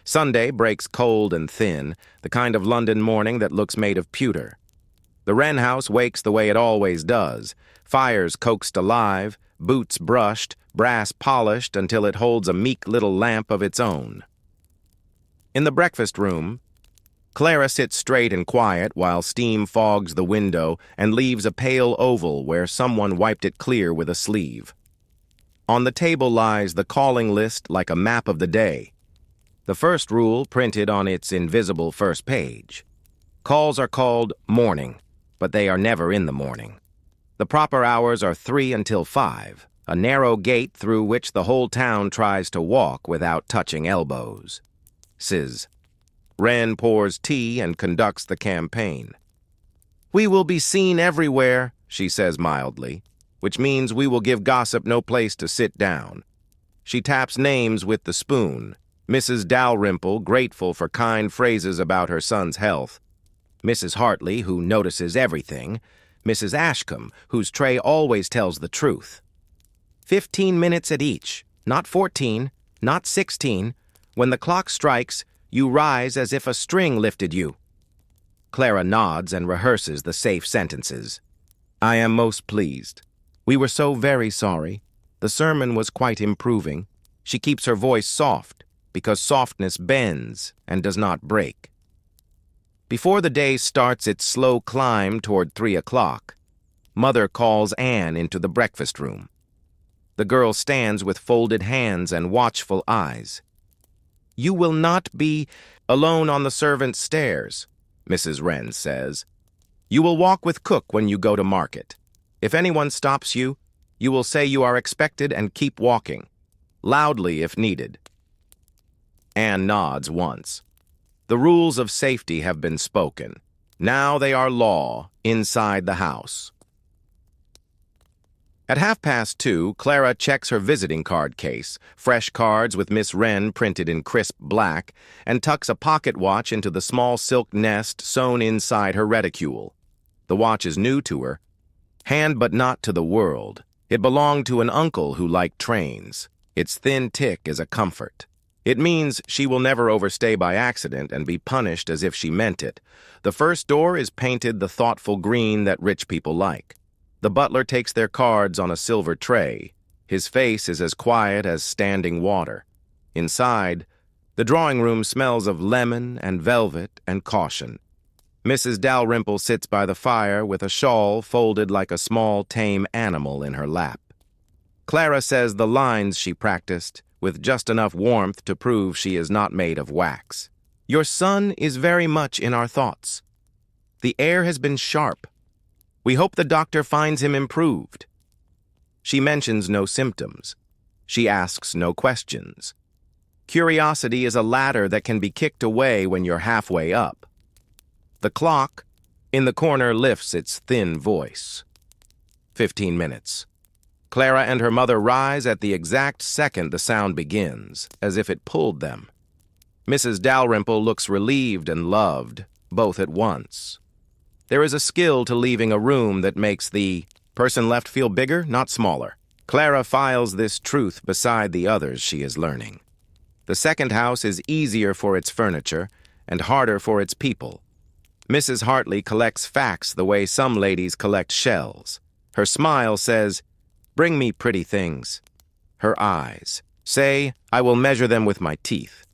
Sunday breaks cold and thin, the kind of London morning that looks made of pewter. The Wren house wakes the way it always does, fires coaxed alive, boots brushed, brass polished until it holds a meek little lamp of its own. In the breakfast room, Clara sits straight and quiet while steam fogs the window and leaves a pale oval where someone wiped it clear with a sleeve. On the table lies the calling list like a map of the day. The first rule printed on its invisible first page. Calls are called morning, but they are never in the morning. The proper hours are 3 until 5, a narrow gate through which the whole town tries to walk without touching elbows. Sis. Wren pours tea and conducts the campaign. "We will be seen everywhere," she says mildly, which means we will give gossip no place to sit down. She taps names with the spoon. Mrs. Dalrymple, grateful for kind phrases about her son's health. Mrs. Hartley, who notices everything. Mrs. Ashcombe, whose tray always tells the truth. 15 minutes at each, not 14, not 16. When the clock strikes, you rise as if a string lifted you. Clara nods and rehearses the safe sentences. "I am most pleased. We were so very sorry. The sermon was quite improving." She keeps her voice soft, because softness bends and does not break. Before the day starts its slow climb toward 3 o'clock, Mother calls Anne into the breakfast room. The girl stands with folded hands and watchful eyes. "You will not be alone on the servants' stairs," Mrs. Wren says. "You will walk with cook when you go to market. If anyone stops you, you will say you are expected and keep walking, loudly if needed." Anne nods once. The rules of safety have been spoken. Now they are law inside the house. At 2:30, Clara checks her visiting card case, fresh cards with Miss Wren printed in crisp black, and tucks a pocket watch into the small silk nest sewn inside her reticule. The watch is new to her. Hand but not to the world. It belonged to an uncle who liked trains. Its thin tick is a comfort. It means she will never overstay by accident and be punished as if she meant it. The first door is painted the thoughtful green that rich people like. The butler takes their cards on a silver tray. His face is as quiet as standing water. Inside, the drawing room smells of lemon and velvet and caution. Mrs. Dalrymple sits by the fire with a shawl folded like a small tame animal in her lap. Clara says the lines she practiced, with just enough warmth to prove she is not made of wax. "Your son is very much in our thoughts. The air has been sharp. We hope the doctor finds him improved." She mentions no symptoms. She asks no questions. Curiosity is a ladder that can be kicked away when you're halfway up. The clock in the corner lifts its thin voice. 15 minutes. Clara and her mother rise at the exact second the sound begins, as if it pulled them. Mrs. Dalrymple looks relieved and loved, both at once. There is a skill to leaving a room that makes the person left feel bigger, not smaller. Clara files this truth beside the others she is learning. The second house is easier for its furniture and harder for its people. Mrs. Hartley collects facts the way some ladies collect shells. Her smile says, "Bring me pretty things." Her eyes say, "I will measure them with my teeth."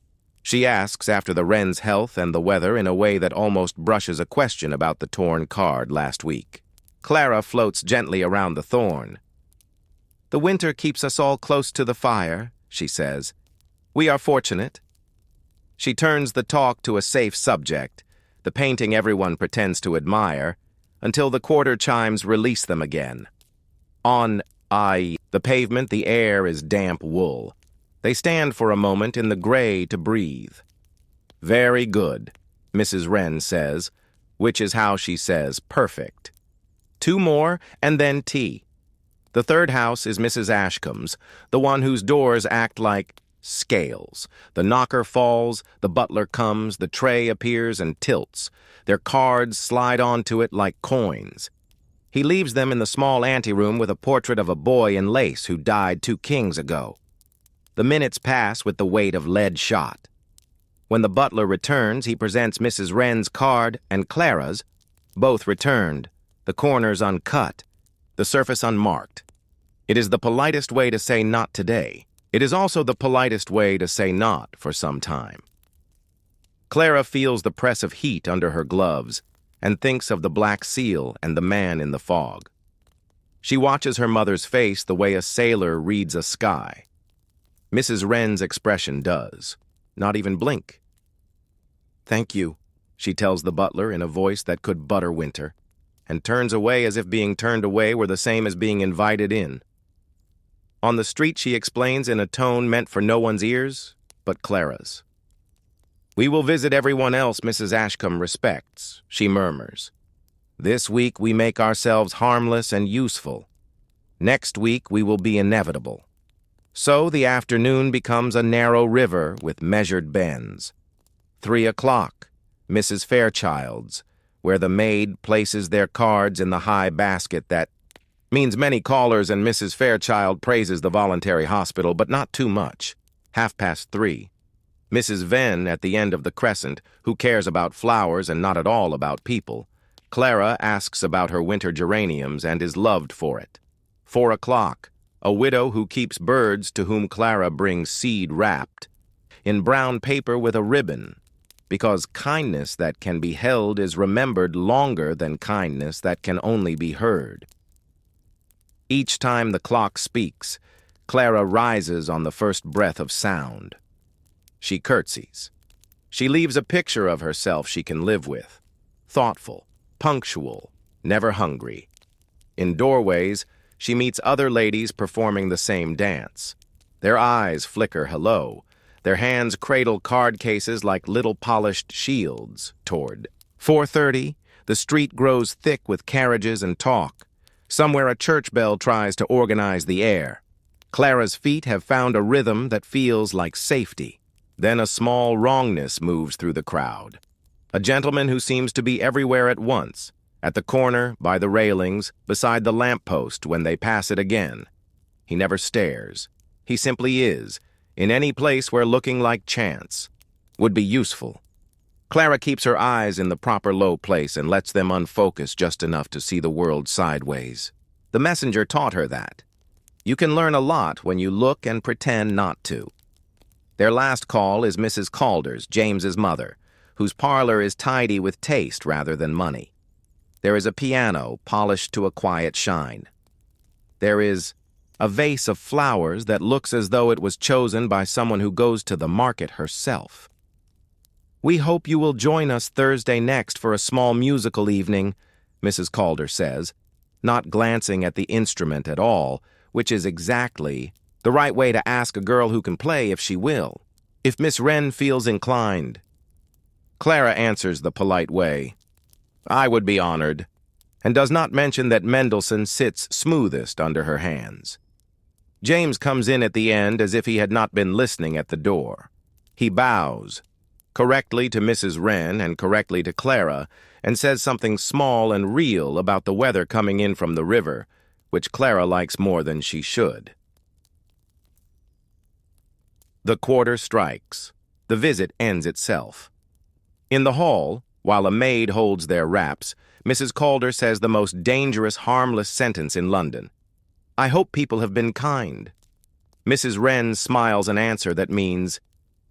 She asks after the Wren's health and the weather in a way that almost brushes a question about the torn card last week. Clara floats gently around the thorn. "The winter keeps us all close to the fire," she says. "We are fortunate." She turns the talk to a safe subject, the painting everyone pretends to admire, until the quarter chimes release them again. On the pavement, the air is damp wool. They stand for a moment in the gray to breathe. "Very good," Mrs. Wren says, which is how she says perfect. 2 more, and then tea. The third house is Mrs. Ashcombe's, the one whose doors act like scales. The knocker falls, the butler comes, the tray appears and tilts. Their cards slide onto it like coins. He leaves them in the small anteroom with a portrait of a boy in lace who died 2 kings ago. The minutes pass with the weight of lead shot. When the butler returns, he presents Mrs. Wren's card and Clara's, both returned, the corners uncut, the surface unmarked. It is the politest way to say not today. It is also the politest way to say not for some time. Clara feels the press of heat under her gloves and thinks of the black seal and the man in the fog. She watches her mother's face the way a sailor reads a sky. Mrs. Wren's expression does not even blink. "Thank you," she tells the butler in a voice that could butter winter, and turns away as if being turned away were the same as being invited in. On the street, she explains in a tone meant for no one's ears but Clara's. "We will visit everyone else Mrs. Ashcombe respects," she murmurs. "This week we make ourselves harmless and useful. Next week we will be inevitable." So the afternoon becomes a narrow river with measured bends. 3 o'clock, Mrs. Fairchild's, where the maid places their cards in the high basket that means many callers, and Mrs. Fairchild praises the voluntary hospital, but not too much. 3:30. Mrs. Venn at the end of the crescent, who cares about flowers and not at all about people. Clara asks about her winter geraniums and is loved for it. 4 o'clock. A widow who keeps birds to whom Clara brings seed wrapped in brown paper with a ribbon, because kindness that can be held is remembered longer than kindness that can only be heard. Each time the clock speaks, Clara rises on the first breath of sound. She curtsies. She leaves a picture of herself she can live with. Thoughtful, punctual, never hungry. In doorways, she meets other ladies performing the same dance. Their eyes flicker hello. Their hands cradle card cases like little polished shields toward. 4:30, the street grows thick with carriages and talk. Somewhere a church bell tries to organize the air. Clara's feet have found a rhythm that feels like safety. Then a small wrongness moves through the crowd. A gentleman who seems to be everywhere at once, at the corner, by the railings, beside the lamppost when they pass it again. He never stares. He simply is, in any place where looking like chance would be useful. Clara keeps her eyes in the proper low place and lets them unfocus just enough to see the world sideways. The messenger taught her that. You can learn a lot when you look and pretend not to. Their last call is Mrs. Calder's, James's mother, whose parlor is tidy with taste rather than money. There is a piano polished to a quiet shine. There is a vase of flowers that looks as though it was chosen by someone who goes to the market herself. "We hope you will join us Thursday next for a small musical evening," Mrs. Calder says, not glancing at the instrument at all, which is exactly the right way to ask a girl who can play if she will. "If Miss Wren feels inclined." Clara answers the polite way, "I would be honored," and does not mention that Mendelssohn sits smoothest under her hands. James comes in at the end as if he had not been listening at the door. He bows, correctly to Mrs. Wren and correctly to Clara, and says something small and real about the weather coming in from the river, which Clara likes more than she should. The quarter strikes. The visit ends itself. In the hall, while a maid holds their wraps, Mrs. Calder says the most dangerous, harmless sentence in London. "I hope people have been kind." Mrs. Wren smiles an answer that means,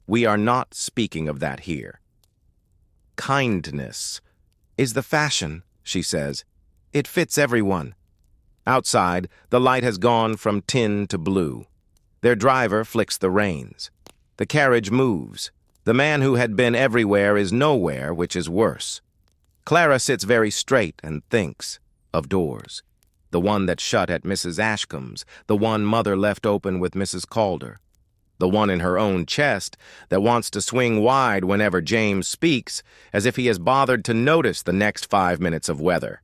"We are not speaking of that here." "Kindness is the fashion," she says. "It fits everyone." Outside, the light has gone from tin to blue. Their driver flicks the reins. The carriage moves. The man who had been everywhere is nowhere, which is worse. Clara sits very straight and thinks of doors. The one that shut at Mrs. Ashcombe's, the one Mother left open with Mrs. Calder. The one in her own chest that wants to swing wide whenever James speaks, as if he has bothered to notice the next 5 minutes of weather.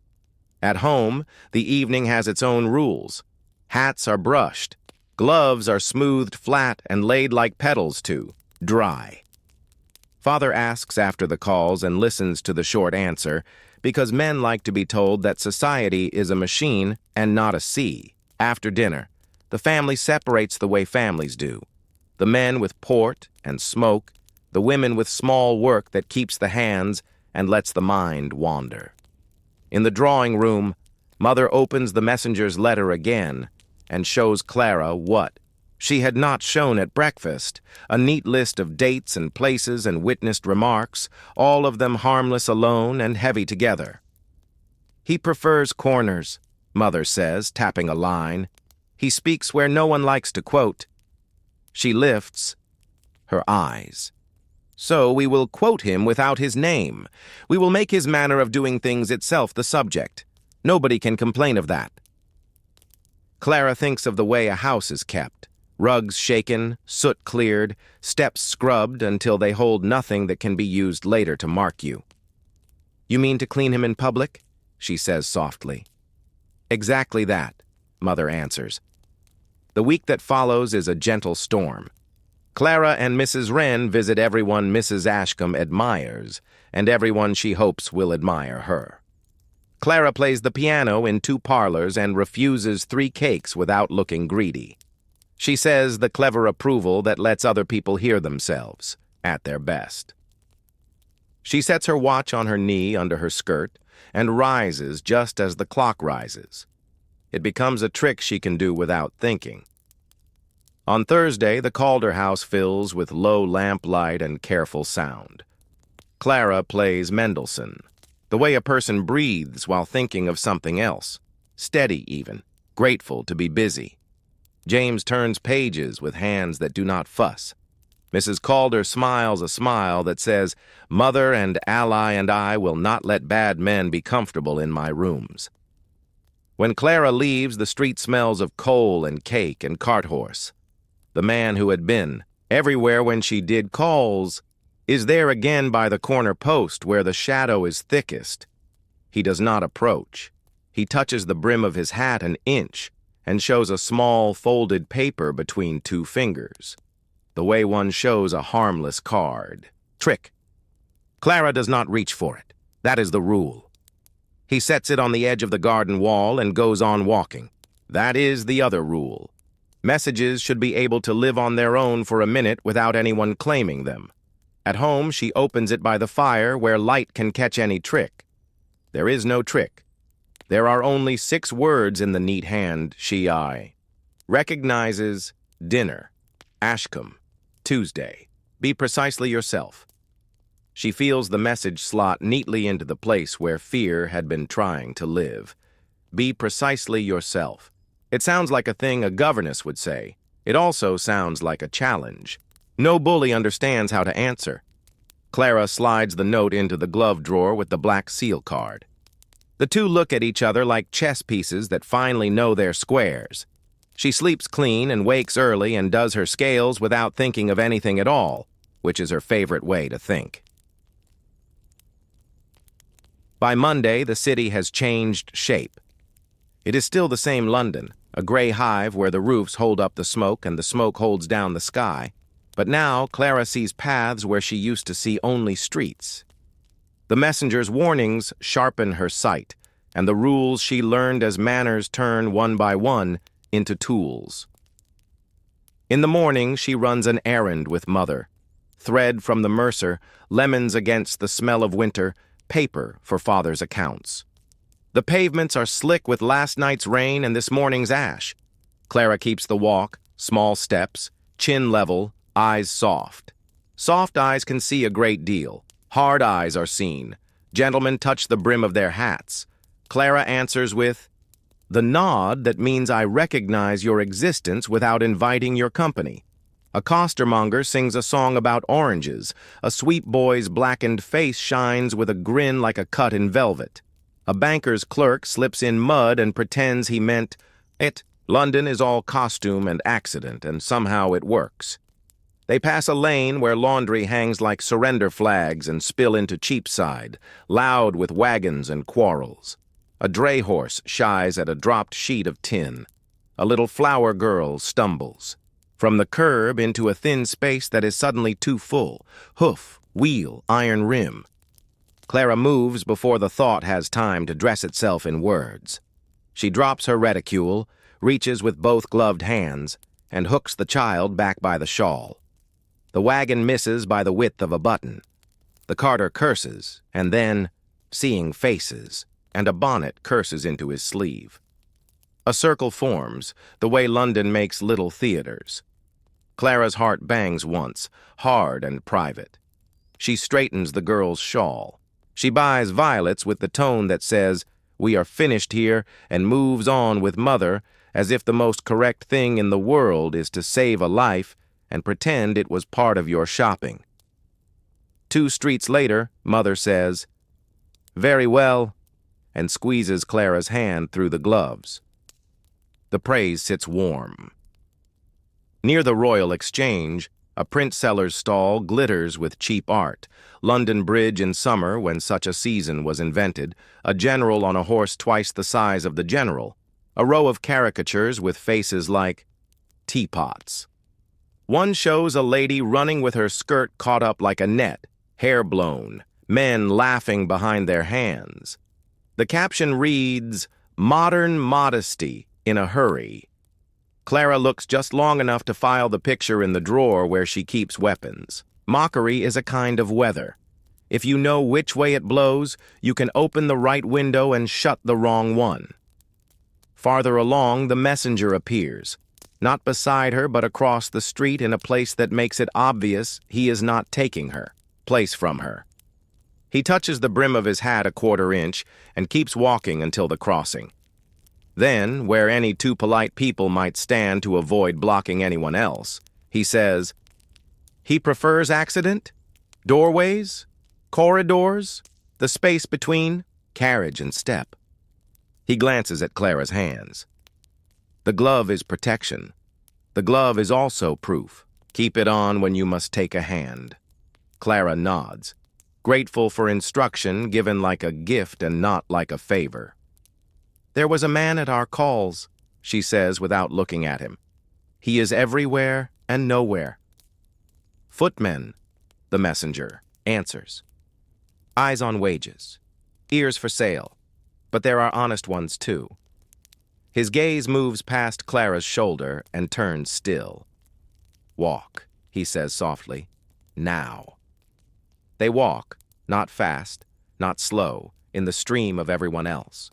At home, the evening has its own rules. Hats are brushed. Gloves are smoothed flat and laid like petals to dry. Father asks after the calls and listens to the short answer, because men like to be told that society is a machine and not a sea. After dinner, the family separates the way families do. The men with port and smoke, the women with small work that keeps the hands and lets the mind wander. In the drawing room, Mother opens the messenger's letter again and shows Clara what she had not shown at breakfast, a neat list of dates and places and witnessed remarks, all of them harmless alone and heavy together. "He prefers corners," Mother says, tapping a line. "He speaks where no one likes to quote." She lifts her eyes. "So we will quote him without his name. We will make his manner of doing things itself the subject. Nobody can complain of that." Clara thinks of the way a house is kept. Rugs shaken, soot cleared, steps scrubbed until they hold nothing that can be used later to mark you. "You mean to clean him in public?" she says softly. "Exactly that," Mother answers. The week that follows is a gentle storm. Clara and Mrs. Wren visit everyone Mrs. Ashcombe admires, and everyone she hopes will admire her. Clara plays the piano in 2 parlors and refuses 3 cakes without looking greedy. She says the clever approval that lets other people hear themselves at their best. She sets her watch on her knee under her skirt and rises just as the clock rises. It becomes a trick she can do without thinking. On Thursday, the Calder house fills with low lamplight and careful sound. Clara plays Mendelssohn, the way a person breathes while thinking of something else, steady even, grateful to be busy. James turns pages with hands that do not fuss. Mrs. Calder smiles a smile that says, "Mother and Ally and I will not let bad men be comfortable in my rooms." When Clara leaves, the street smells of coal and cake and cart horse. The man who had been everywhere when she did calls is there again by the corner post where the shadow is thickest. He does not approach. He touches the brim of his hat an inch and shows a small folded paper between 2 fingers, the way one shows a harmless card. Trick. Clara does not reach for it. That is the rule. He sets it on the edge of the garden wall and goes on walking. That is the other rule. Messages should be able to live on their own for a minute without anyone claiming them. At home, she opens it by the fire where light can catch any trick. There is no trick. There are only 6 words in the neat hand I recognizes: dinner, Ashcombe, Tuesday. Be precisely yourself. She feels the message slot neatly into the place where fear had been trying to live. Be precisely yourself. It sounds like a thing a governess would say. It also sounds like a challenge. No bully understands how to answer. Clara slides the note into the glove drawer with the black seal card. The 2 look at each other like chess pieces that finally know their squares. She sleeps clean and wakes early and does her scales without thinking of anything at all, which is her favorite way to think. By Monday, the city has changed shape. It is still the same London, a gray hive where the roofs hold up the smoke and the smoke holds down the sky. But now Clara sees paths where she used to see only streets. The messenger's warnings sharpen her sight, and the rules she learned as manners turn one by one into tools. In the morning, she runs an errand with Mother. Thread from the mercer, lemons against the smell of winter, paper for Father's accounts. The pavements are slick with last night's rain and this morning's ash. Clara keeps the walk, small steps, chin level, eyes soft. Soft eyes can see a great deal. Hard eyes are seen. Gentlemen touch the brim of their hats. Clara answers with the nod that means I recognize your existence without inviting your company. A costermonger sings a song about oranges. A sweet boy's blackened face shines with a grin like a cut in velvet. A banker's clerk slips in mud and pretends he meant it. London is all costume and accident, and somehow it works. They pass a lane where laundry hangs like surrender flags and spill into Cheapside, loud with wagons and quarrels. A dray horse shies at a dropped sheet of tin. A little flower girl stumbles. From the curb into a thin space that is suddenly too full. Hoof, wheel, iron rim. Clara moves before the thought has time to dress itself in words. She drops her reticule, reaches with both gloved hands, and hooks the child back by the shawl. The wagon misses by the width of a button. The carter curses, and then, seeing faces, and a bonnet curses into his sleeve. A circle forms, the way London makes little theaters. Clara's heart bangs once, hard and private. She straightens the girl's shawl. She buys violets with the tone that says, "We are finished here," and moves on with Mother as if the most correct thing in the world is to save a life and pretend it was part of your shopping. 2 streets later, Mother says, "Very well," and squeezes Clara's hand through the gloves. The praise sits warm. Near the Royal Exchange, a print seller's stall glitters with cheap art. London Bridge in summer, when such a season was invented, a general on a horse twice the size of the general, a row of caricatures with faces like teapots. One shows a lady running with her skirt caught up like a net, hair blown, men laughing behind their hands. The caption reads, "Modern modesty in a hurry." Clara looks just long enough to file the picture in the drawer where she keeps weapons. Mockery is a kind of weather. If you know which way it blows, you can open the right window and shut the wrong one. Farther along, the messenger appears, not beside her but across the street in a place that makes it obvious he is not taking her place from her. He touches the brim of his hat a quarter inch and keeps walking until the crossing. Then, where any 2 polite people might stand to avoid blocking anyone else, he says, "He prefers accident? Doorways? Corridors? The space between carriage and step?" He glances at Clara's hands. The glove is protection. The glove is also proof. Keep it on when you must take a hand. Clara nods, grateful for instruction given like a gift and not like a favor. "There was a man at our calls," she says without looking at him. "He is everywhere and nowhere." "Footmen," the messenger answers. "Eyes on wages, ears for sale, but there are honest ones too." His gaze moves past Clara's shoulder and turns still. "Walk," he says softly. "Now." They walk, not fast, not slow, in the stream of everyone else.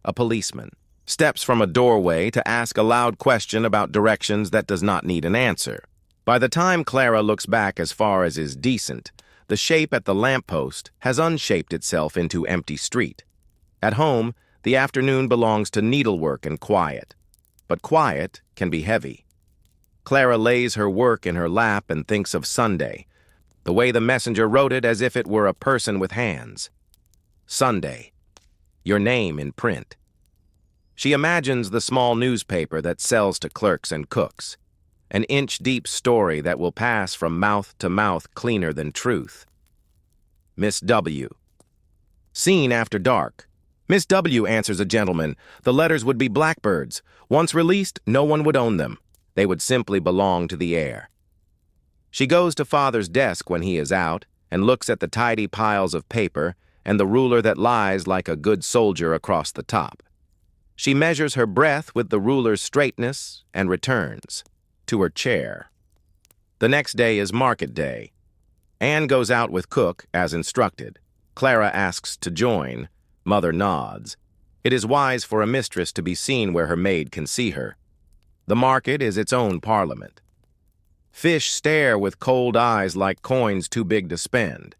A policeman steps from a doorway to ask a loud question about directions that does not need an answer. By the time Clara looks back as far as is decent, the shape at the lamppost has unshaped itself into empty street. At home, the afternoon belongs to needlework and quiet. But quiet can be heavy. Clara lays her work in her lap and thinks of Sunday, the way the messenger wrote it as if it were a person with hands. Sunday. Your name in print. She imagines the small newspaper that sells to clerks and cooks, an inch-deep story that will pass from mouth to mouth cleaner than truth. Miss W. Seen after dark. Miss W, answers a gentleman. The letters would be blackbirds. Once released, no one would own them. They would simply belong to the air. She goes to Father's desk when he is out and looks at the tidy piles of paper and the ruler that lies like a good soldier across the top. She measures her breath with the ruler's straightness and returns to her chair. The next day is market day. Anne goes out with Cook, as instructed. Clara asks to join. Mother nods. It is wise for a mistress to be seen where her maid can see her. The market is its own parliament. Fish stare with cold eyes like coins too big to spend.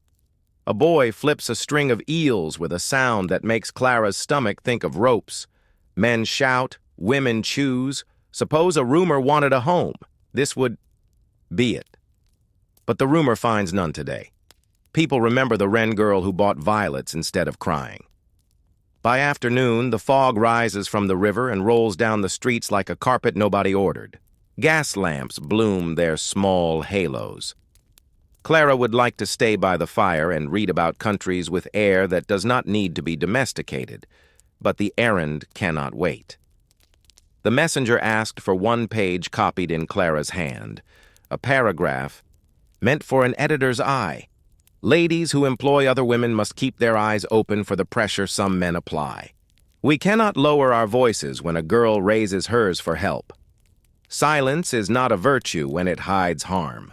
A boy flips a string of eels with a sound that makes Clara's stomach think of ropes. Men shout, women choose. Suppose a rumor wanted a home. This would be it. But the rumor finds none today. People remember the Wren girl who bought violets instead of crying. By afternoon, the fog rises from the river and rolls down the streets like a carpet nobody ordered. Gas lamps bloom their small halos. Clara would like to stay by the fire and read about countries with air that does not need to be domesticated, but the errand cannot wait. The messenger asked for 1 page copied in Clara's hand, a paragraph meant for an editor's eye. Ladies who employ other women must keep their eyes open for the pressure some men apply. We cannot lower our voices when a girl raises hers for help. Silence is not a virtue when it hides harm.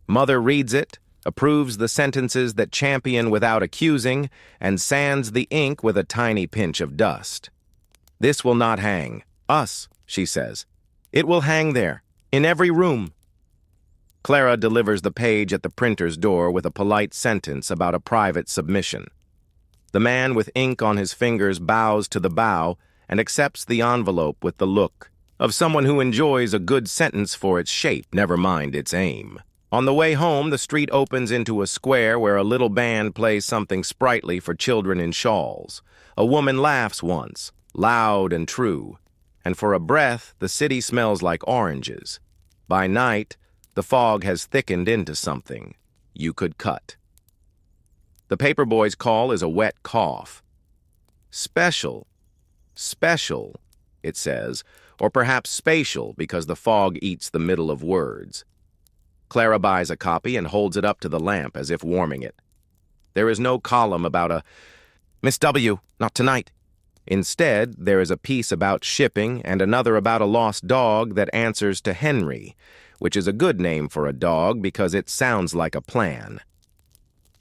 Mother reads it, approves the sentences that champion without accusing, and sands the ink with a tiny pinch of dust. This will not hang. Us, she says. It will hang there, in every room. Clara delivers the page at the printer's door with a polite sentence about a private submission. The man with ink on his fingers bows to the bow and accepts the envelope with the look of someone who enjoys a good sentence for its shape, never mind its aim. On the way home, the street opens into a square where a little band plays something sprightly for children in shawls. A woman laughs once, loud and true, and for a breath, the city smells like oranges. By night, the fog has thickened into something you could cut. The paperboy's call is a wet cough. Special, it says, or perhaps spatial because the fog eats the middle of words. Clara buys a copy and holds it up to the lamp as if warming it. There is no column about a Miss W, not tonight. Instead, there is a piece about shipping and another about a lost dog that answers to Henry, which is a good name for a dog because it sounds like a plan.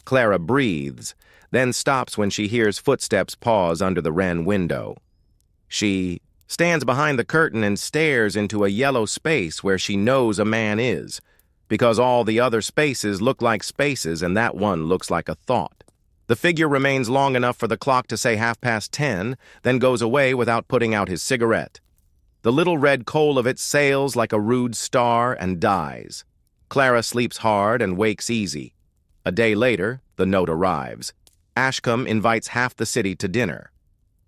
Clara breathes, then stops when she hears footsteps pause under the Wren window. She stands behind the curtain and stares into a yellow space where she knows a man is, because all the other spaces look like spaces and that one looks like a thought. The figure remains long enough for the clock to say 10:30, then goes away without putting out his cigarette. The little red coal of it sails like a rude star and dies. Clara sleeps hard and wakes easy. A day later, the note arrives. Ashcombe invites half the city to dinner.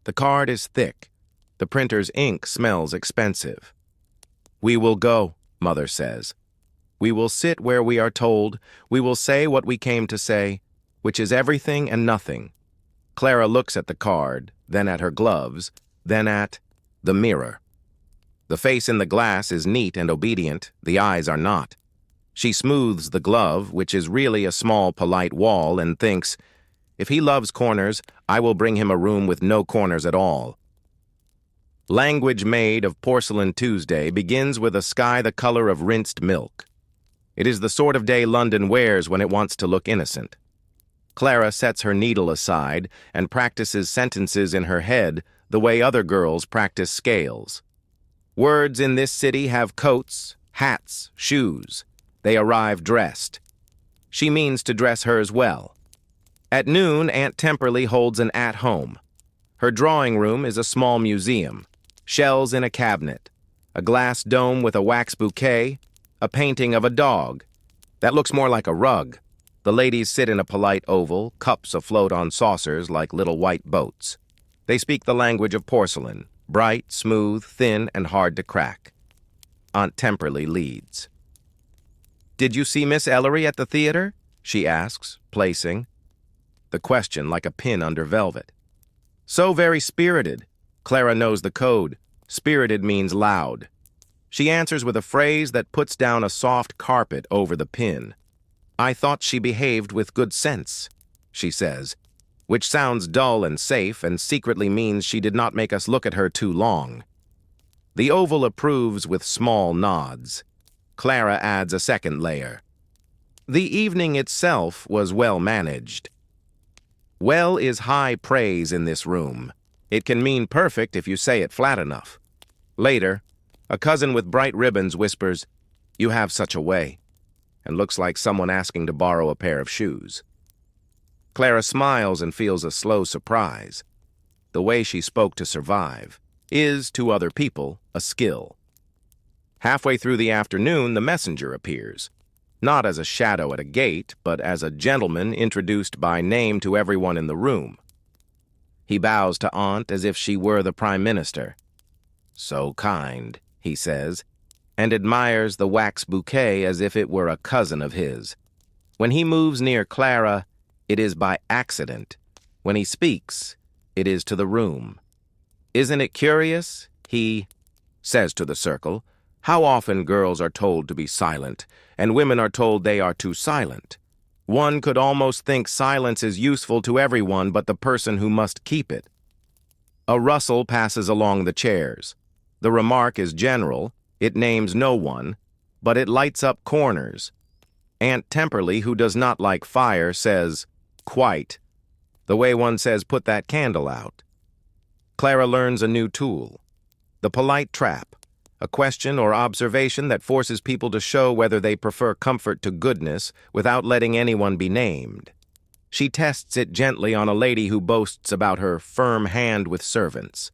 The card is thick. The printer's ink smells expensive. We will go, Mother says. We will sit where we are told. We will say what we came to say, which is everything and nothing. Clara looks at the card, then at her gloves, then at the mirror. The face in the glass is neat and obedient. The eyes are not. She smooths the glove, which is really a small, polite wall, and thinks, if he loves corners, I will bring him a room with no corners at all. Language made of Porcelain Tuesday begins with a sky the color of rinsed milk. It is the sort of day London wears when it wants to look innocent. Clara sets her needle aside and practices sentences in her head the way other girls practice scales. Words in this city have coats, hats, shoes. They arrive dressed. She means to dress hers well. At noon, Aunt Temperley holds an at-home. Her drawing room is a small museum. Shells in a cabinet, a glass dome with a wax bouquet, a painting of a dog. That looks more like a rug. The ladies sit in a polite oval, cups afloat on saucers like little white boats. They speak the language of porcelain, bright, smooth, thin, and hard to crack. Aunt Temperley leads. Did you see Miss Ellery at the theater? She asks, placing the question like a pin under velvet. So very spirited. Clara knows the code. Spirited means loud. She answers with a phrase that puts down a soft carpet over the pin. I thought she behaved with good sense, she says, which sounds dull and safe and secretly means she did not make us look at her too long. The oval approves with small nods. Clara adds a second layer. The evening itself was well managed. Well is high praise in this room. It can mean perfect if you say it flat enough. Later, a cousin with bright ribbons whispers, You have such a way, and looks like someone asking to borrow a pair of shoes. Clara smiles and feels a slow surprise. The way she spoke to survive is, to other people, a skill. Halfway through the afternoon, the messenger appears. Not as a shadow at a gate, but as a gentleman introduced by name to everyone in the room. He bows to Aunt as if she were the Prime Minister. So kind, he says, and admires the wax bouquet as if it were a cousin of his. When he moves near Clara, it is by accident. When he speaks, it is to the room. Isn't it curious, he says to the circle, how often girls are told to be silent, and women are told they are too silent. One could almost think silence is useful to everyone but the person who must keep it. A rustle passes along the chairs. The remark is general, it names no one, but it lights up corners. Aunt Temperley, who does not like fire, says, "Quite," the way one says put that candle out. Clara learns a new tool, the polite trap, a question or observation that forces people to show whether they prefer comfort to goodness without letting anyone be named. She tests it gently on a lady who boasts about her firm hand with servants.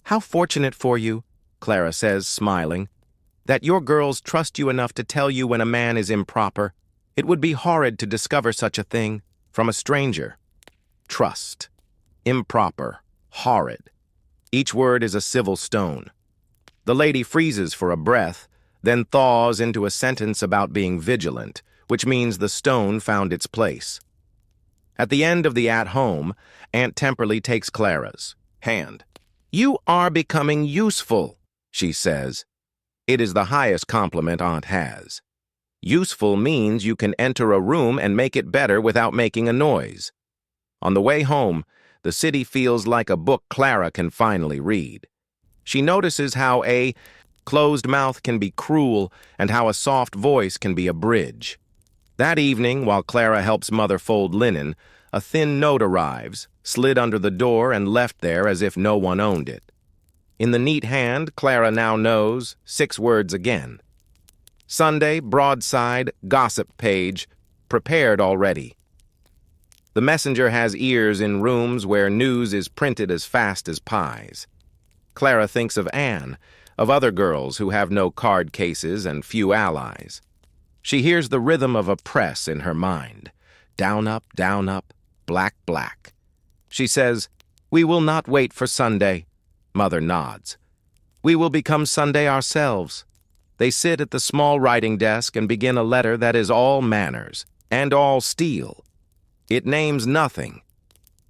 "How fortunate for you," Clara says, smiling, "that your girls trust you enough to tell you when a man is improper. It would be horrid to discover such a thing from a stranger." Trust, improper, horrid. Each word is a civil stone. The lady freezes for a breath, then thaws into a sentence about being vigilant, which means the stone found its place. At the end of the at-home, Aunt Temperley takes Clara's hand. "You are becoming useful," she says. It is the highest compliment Aunt has. Useful means you can enter a room and make it better without making a noise. On the way home, the city feels like a book Clara can finally read. She notices how a closed mouth can be cruel and how a soft voice can be a bridge. That evening, while Clara helps Mother fold linen, a thin note arrives, slid under the door and left there as if no one owned it. In the neat hand, Clara now knows 6 words again. Sunday, broadside, gossip page, prepared already. The messenger has ears in rooms where news is printed as fast as pies. Clara thinks of Anne, of other girls who have no card cases and few allies. She hears the rhythm of a press in her mind. Down, up, black, black. She says, "We will not wait for Sunday." Mother nods. "We will become Sunday ourselves." They sit at the small writing desk and begin a letter that is all manners and all steel. It names nothing.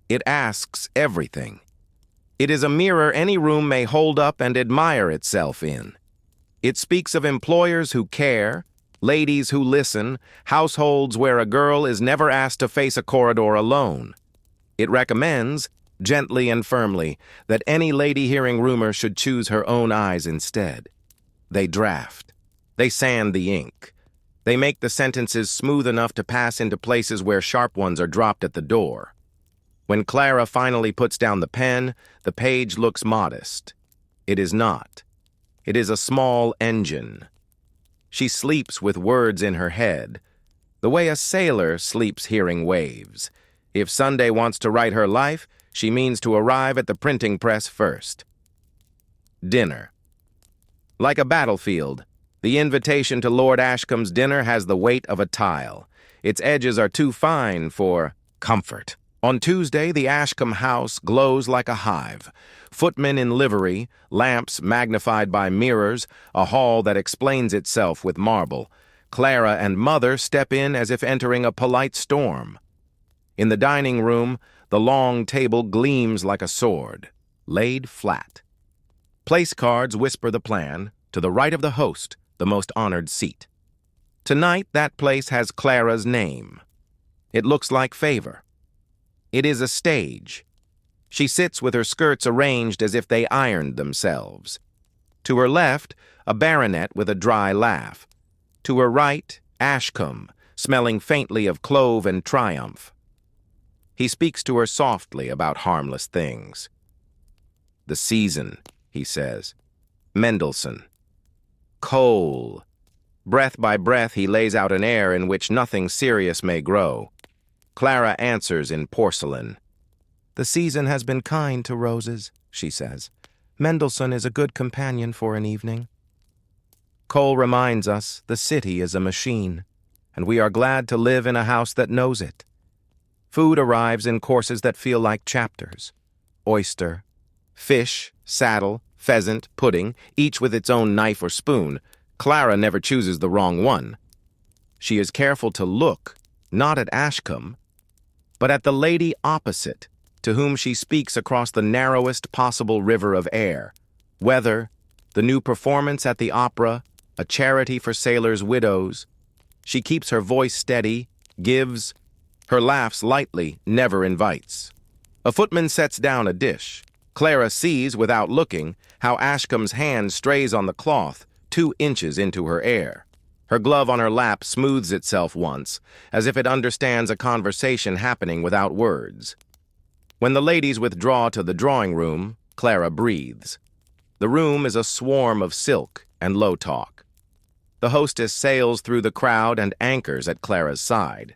It asks everything. It is a mirror any room may hold up and admire itself in. It speaks of employers who care, ladies who listen, households where a girl is never asked to face a corridor alone. It recommends, gently and firmly, that any lady hearing rumor should choose her own eyes instead. They draft. They sand the ink. They make the sentences smooth enough to pass into places where sharp ones are dropped at the door. When Clara finally puts down the pen, the page looks modest. It is not. It is a small engine. She sleeps with words in her head, the way a sailor sleeps hearing waves. If Sunday wants to write her life, she means to arrive at the printing press first. Dinner. Like a battlefield, the invitation to Lord Ashcombe's dinner has the weight of a tile. Its edges are too fine for comfort. On Tuesday, the Ashcombe house glows like a hive. Footmen in livery, lamps magnified by mirrors, a hall that explains itself with marble. Clara and Mother step in as if entering a polite storm. In the dining room, the long table gleams like a sword, laid flat. Place cards whisper the plan, to the right of the host, the most honored seat. Tonight, that place has Clara's name. It looks like favor. It is a stage. She sits with her skirts arranged as if they ironed themselves. To her left, a baronet with a dry laugh. To her right, Ashcombe, smelling faintly of clove and triumph. He speaks to her softly about harmless things. "The season," he says. "Mendelssohn. Coal." Breath by breath he lays out an air in which nothing serious may grow. Clara answers in porcelain. "The season has been kind to roses," she says. "Mendelssohn is a good companion for an evening." Cole reminds us the city is a machine, and we are glad to live in a house that knows it. Food arrives in courses that feel like chapters. Oyster, fish, saddle, pheasant, pudding, each with its own knife or spoon. Clara never chooses the wrong one. She is careful to look, not at Ashcombe, but at the lady opposite, to whom she speaks across the narrowest possible river of air. Weather, the new performance at the opera, a charity for sailors' widows. She keeps her voice steady, gives. Her laughs lightly, never invites. A footman sets down a dish. Clara sees, without looking, how Ashcombe's hand strays on the cloth, 2 inches into her air. Her glove on her lap smooths itself once, as if it understands a conversation happening without words. When the ladies withdraw to the drawing room, Clara breathes. The room is a swarm of silk and low talk. The hostess sails through the crowd and anchors at Clara's side.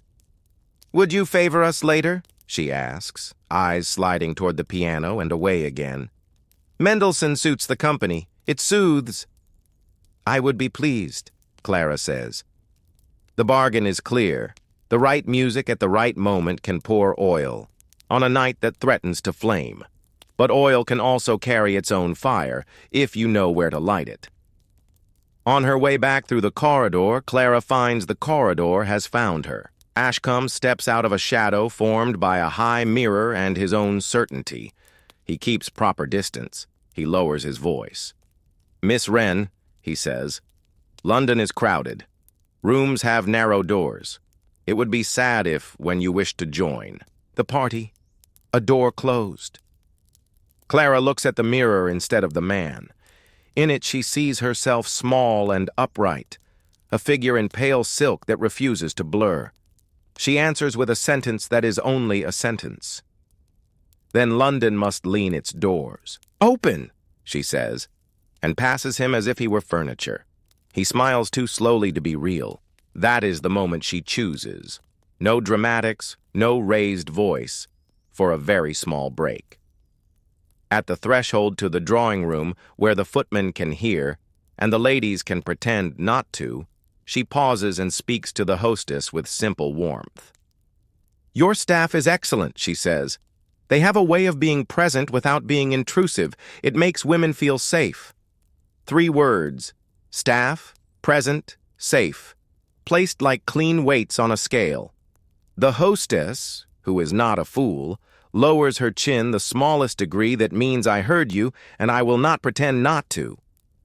"Would you favor us later?" she asks, eyes sliding toward the piano and away again. "Mendelssohn suits the company. It soothes." "I would be pleased," Clara says. The bargain is clear. The right music at the right moment can pour oil on a night that threatens to flame. But oil can also carry its own fire if you know where to light it. On her way back through the corridor, Clara finds the corridor has found her. Ashcombe steps out of a shadow formed by a high mirror and his own certainty. He keeps proper distance. He lowers his voice. "Miss Wren," he says, "London is crowded. Rooms have narrow doors. It would be sad if, when you wish to join the party, a door closed." Clara looks at the mirror instead of the man. In it she sees herself small and upright, a figure in pale silk that refuses to blur. She answers with a sentence that is only a sentence. "Then London must lean its doors." "Open," she says, and passes him as if he were furniture. He smiles too slowly to be real. That is the moment she chooses. No dramatics, no raised voice, for a very small break. At the threshold to the drawing room, where the footman can hear, and the ladies can pretend not to, she pauses and speaks to the hostess with simple warmth. "Your staff is excellent," she says. "They have a way of being present without being intrusive. It makes women feel safe." 3 words: staff, present, safe, placed like clean weights on a scale. The hostess, who is not a fool, lowers her chin the smallest degree that means "I heard you, and I will not pretend not to."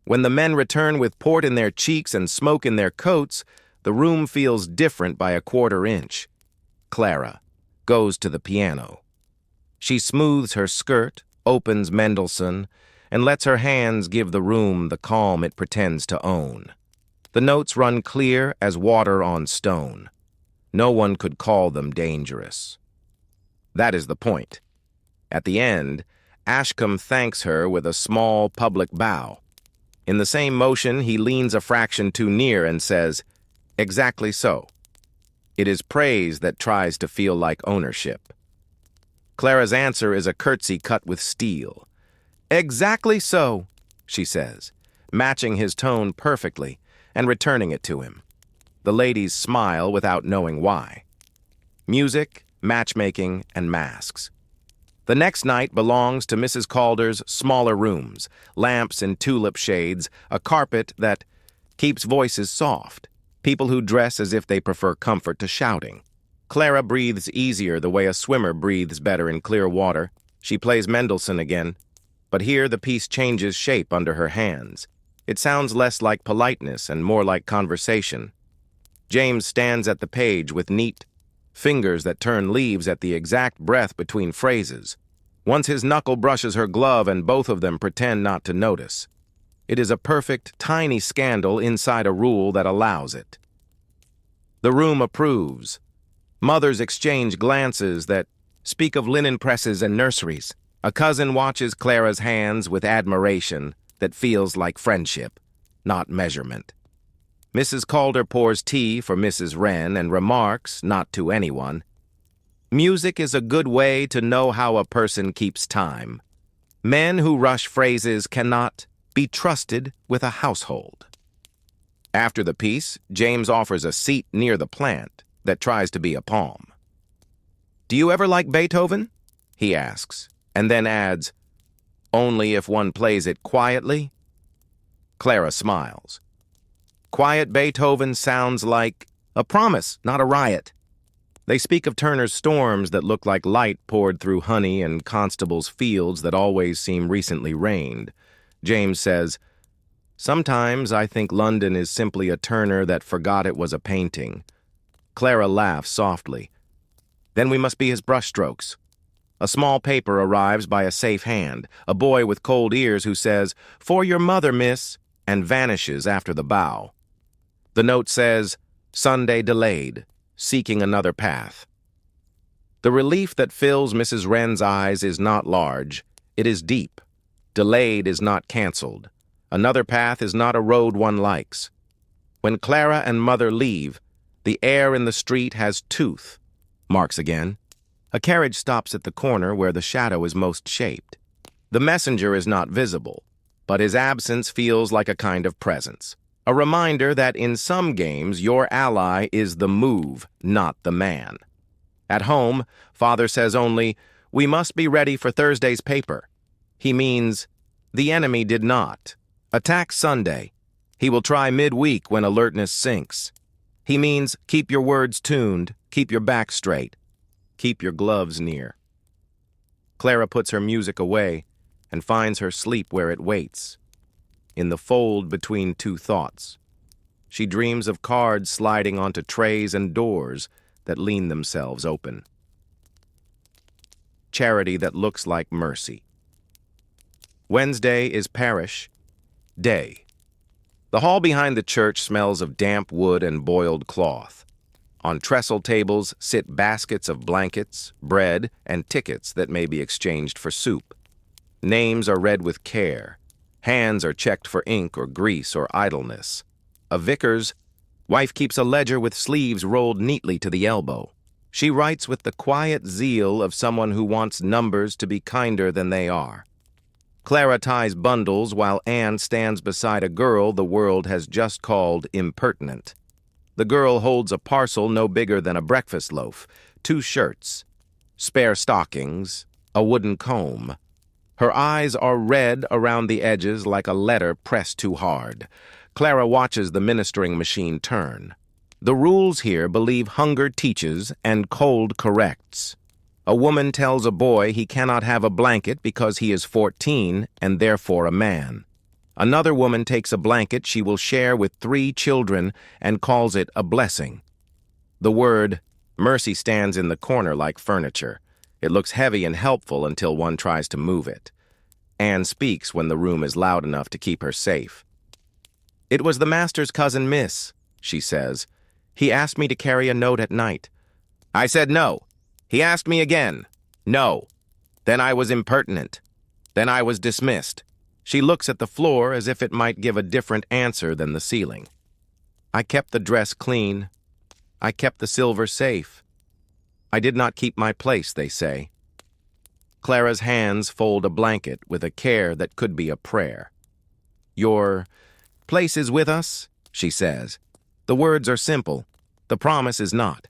When the men return with port in their cheeks and smoke in their coats, the room feels different by a 1/4 inch. Clara goes to the piano. She smooths her skirt, opens Mendelssohn, and lets her hands give the room the calm it pretends to own. The notes run clear as water on stone. No one could call them dangerous. That is the point. At the end, Ashcombe thanks her with a small public bow. In the same motion, he leans a fraction too near and says, "Exactly so." It is praise that tries to feel like ownership. Clara's answer is a curtsy cut with steel. "Exactly so," she says, matching his tone perfectly and returning it to him. The ladies smile without knowing why. Music, matchmaking, and masks. The next night belongs to Mrs. Calder's smaller rooms, lamps in tulip shades, a carpet that keeps voices soft, people who dress as if they prefer comfort to shouting. Clara breathes easier the way a swimmer breathes better in clear water. She plays Mendelssohn again, but here the piece changes shape under her hands. It sounds less like politeness and more like conversation. James stands at the page with neat fingers that turn leaves at the exact breath between phrases. Once his knuckle brushes her glove and both of them pretend not to notice. It is a perfect, tiny scandal inside a rule that allows it. The room approves. Mothers exchange glances that speak of linen presses and nurseries. A cousin watches Clara's hands with admiration that feels like friendship, not measurement. Mrs. Calder pours tea for Mrs. Wren and remarks, not to anyone, "Music is a good way to know how a person keeps time. Men who rush phrases cannot be trusted with a household." After the piece, James offers a seat near the plant that tries to be a palm. "Do you ever like Beethoven?" he asks, and then adds, "Only if one plays it quietly?" Clara smiles. Quiet Beethoven sounds like a promise, not a riot. They speak of Turner's storms that look like light poured through honey and Constable's fields that always seem recently rained. James says, "Sometimes I think London is simply a Turner that forgot it was a painting." Clara laughs softly. "Then we must be his brushstrokes." A small paper arrives by a safe hand, a boy with cold ears who says, "For your mother, miss," and vanishes after the bow. The note says, "Sunday delayed, seeking another path." The relief that fills Mrs. Wren's eyes is not large, it is deep. Delayed is not canceled. Another path is not a road one likes. When Clara and Mother leave, the air in the street has tooth. Marks again. A carriage stops at the corner where the shadow is most shaped. The messenger is not visible, but his absence feels like a kind of presence. A reminder that in some games your ally is the move, not the man. At home, Father says only, "We must be ready for Thursday's paper." He means, the enemy did not. Attack Sunday. He will try midweek when alertness sinks. He means, keep your words tuned, keep your back straight, keep your gloves near. Clara puts her music away and finds her sleep where it waits, in the fold between two thoughts. She dreams of cards sliding onto trays and doors that lean themselves open. Charity that looks like mercy. Wednesday is parish day. The hall behind the church smells of damp wood and boiled cloth. On trestle tables sit baskets of blankets, bread, and tickets that may be exchanged for soup. Names are read with care. Hands are checked for ink or grease or idleness. A vicar's wife keeps a ledger with sleeves rolled neatly to the elbow. She writes with the quiet zeal of someone who wants numbers to be kinder than they are. Clara ties bundles while Anne stands beside a girl the world has just called impertinent. The girl holds a parcel no bigger than a breakfast loaf, 2 shirts, spare stockings, a wooden comb. Her eyes are red around the edges like a letter pressed too hard. Clara watches the ministering machine turn. The rules here believe hunger teaches and cold corrects. A woman tells a boy he cannot have a blanket because he is 14 and therefore a man. Another woman takes a blanket she will share with 3 children and calls it a blessing. The word mercy stands in the corner like furniture. It looks heavy and helpful until one tries to move it. Anne speaks when the room is loud enough to keep her safe. "It was the master's cousin, Miss," she says. "He asked me to carry a note at night." "I said no. He asked me again. No. Then I was impertinent. Then I was dismissed." She looks at the floor as if it might give a different answer than the ceiling. "I kept the dress clean. I kept the silver safe. I did not keep my place," they say. Clara's hands fold a blanket with a care that could be a prayer. "Your place is with us," she says. The words are simple. The promise is not.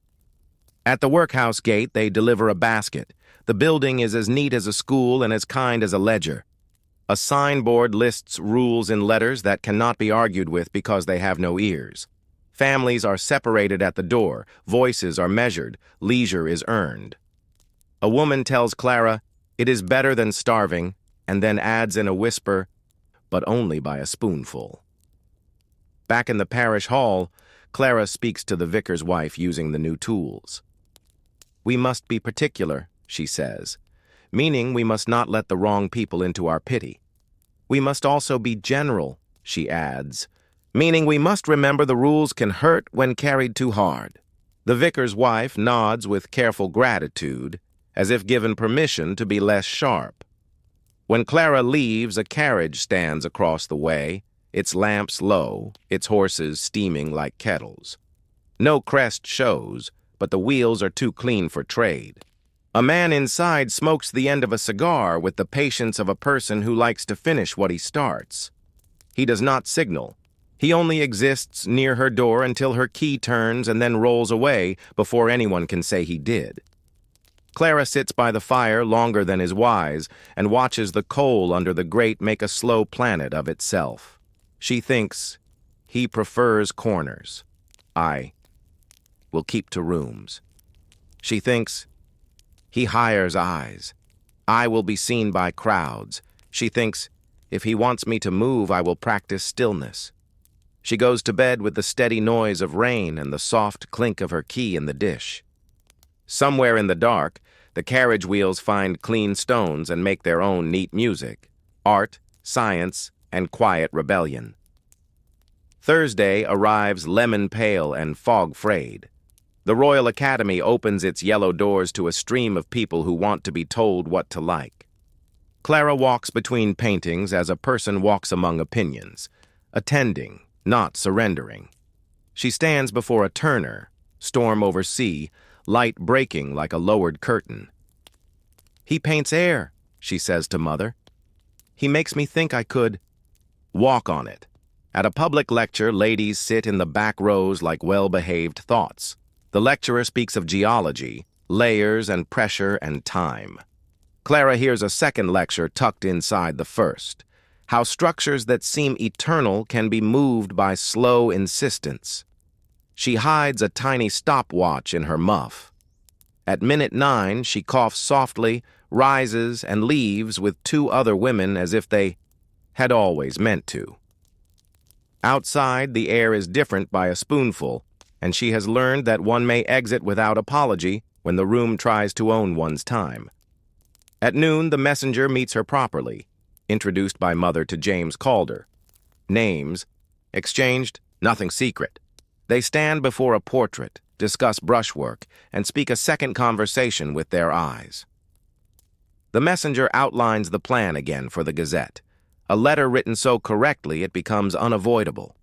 At the workhouse gate, they deliver a basket. The building is as neat as a school and as kind as a ledger. A signboard lists rules in letters that cannot be argued with because they have no ears. Families are separated at the door. Voices are measured. Leisure is earned. A woman tells Clara, "It is better than starving," and then adds in a whisper, "but only by a spoonful." Back in the parish hall, Clara speaks to the vicar's wife using the new tools. "We must be particular," she says, meaning we must not let the wrong people into our pity. "We must also be general," she adds, meaning we must remember the rules can hurt when carried too hard. The vicar's wife nods with careful gratitude, as if given permission to be less sharp. When Clara leaves, a carriage stands across the way, its lamps low, its horses steaming like kettles. No crest shows, but the wheels are too clean for trade. A man inside smokes the end of a cigar with the patience of a person who likes to finish what he starts. He does not signal. He only exists near her door until her key turns and then rolls away before anyone can say he did. Clara sits by the fire longer than is wise and watches the coal under the grate make a slow planet of itself. She thinks, he prefers corners. I will keep to rooms. She thinks, he hires eyes. I will be seen by crowds. She thinks, if he wants me to move, I will practice stillness. She goes to bed with the steady noise of rain and the soft clink of her key in the dish. Somewhere in the dark, the carriage wheels find clean stones and make their own neat music, art, science, and quiet rebellion. Thursday arrives lemon-pale and fog-frayed. The Royal Academy opens its yellow doors to a stream of people who want to be told what to like. Clara walks between paintings as a person walks among opinions, attending, not surrendering. She stands before a Turner, storm over sea, light breaking like a lowered curtain. "He paints air," she says to Mother. "He makes me think I could walk on it." At a public lecture, ladies sit in the back rows like well-behaved thoughts. The lecturer speaks of geology, layers and pressure and time. Clara hears a second lecture tucked inside the first, how structures that seem eternal can be moved by slow insistence. She hides a tiny stopwatch in her muff. At minute 9, she coughs softly, rises, and leaves with 2 other women as if they had always meant to. Outside, the air is different by a spoonful, and she has learned that one may exit without apology when the room tries to own one's time. At noon, the messenger meets her properly, introduced by Mother to James Calder. Names exchanged, nothing secret. They stand before a portrait, discuss brushwork, and speak a second conversation with their eyes. The messenger outlines the plan again for the Gazette, a letter written so correctly it becomes unavoidable.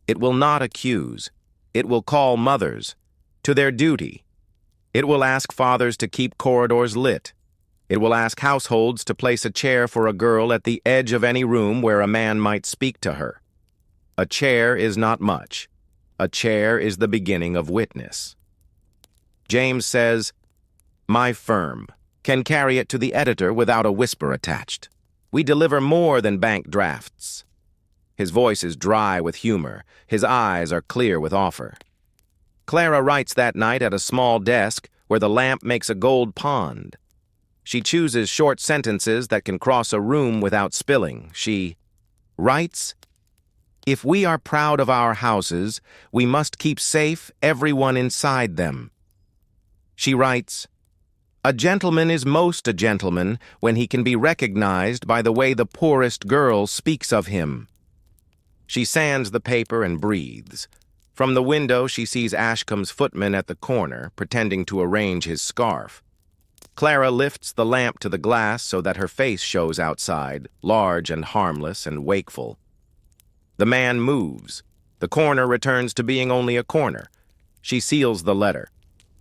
It will not accuse. It will call mothers to their duty. It will ask fathers to keep corridors lit. It will ask households to place a chair for a girl at the edge of any room where a man might speak to her. A chair is not much. A chair is the beginning of witness. James says, "My firm can carry it to the editor without a whisper attached. We deliver more than bank drafts." His voice is dry with humor. His eyes are clear with offer. Clara writes that night at a small desk where the lamp makes a gold pond. She chooses short sentences that can cross a room without spilling. She writes, "If we are proud of our houses, we must keep safe everyone inside them." She writes, "A gentleman is most a gentleman when he can be recognized by the way the poorest girl speaks of him." She sands the paper and breathes. From the window, she sees Ashcombe's footman at the corner, pretending to arrange his scarf. Clara lifts the lamp to the glass so that her face shows outside, large and harmless and wakeful. The man moves. The corner returns to being only a corner. She seals the letter.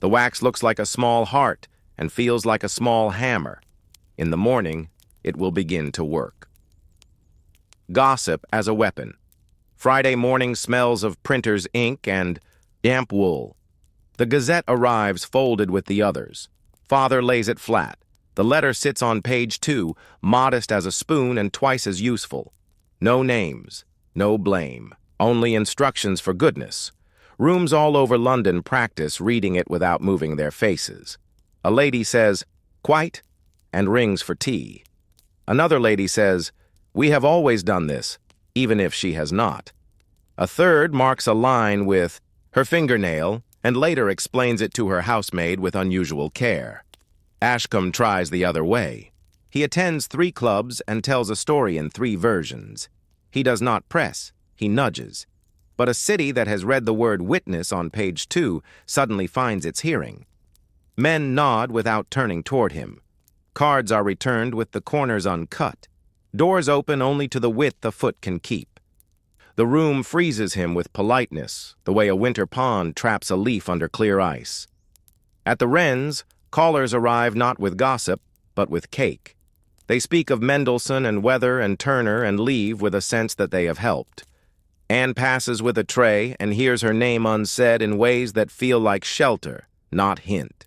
The wax looks like a small heart and feels like a small hammer. In the morning, it will begin to work. Gossip as a weapon. Friday morning smells of printer's ink and damp wool. The Gazette arrives folded with the others. Father lays it flat. The letter sits on page 2, modest as a spoon and twice as useful. No names, no blame, only instructions for goodness. Rooms all over London practice reading it without moving their faces. A lady says, "Quite," and rings for tea. Another lady says, "We have always done this," even if she has not. A third marks a line with her fingernail and later explains it to her housemaid with unusual care. Ashcombe tries the other way. He attends 3 clubs and tells a story in 3 versions. He does not press, he nudges. But a city that has read the word witness on page 2 suddenly finds its hearing. Men nod without turning toward him. Cards are returned with the corners uncut. Doors open only to the width a foot can keep. The room freezes him with politeness, the way a winter pond traps a leaf under clear ice. At the Wrens, callers arrive not with gossip, but with cake. They speak of Mendelssohn and Weather and Turner and leave with a sense that they have helped. Anne passes with a tray and hears her name unsaid in ways that feel like shelter, not hint.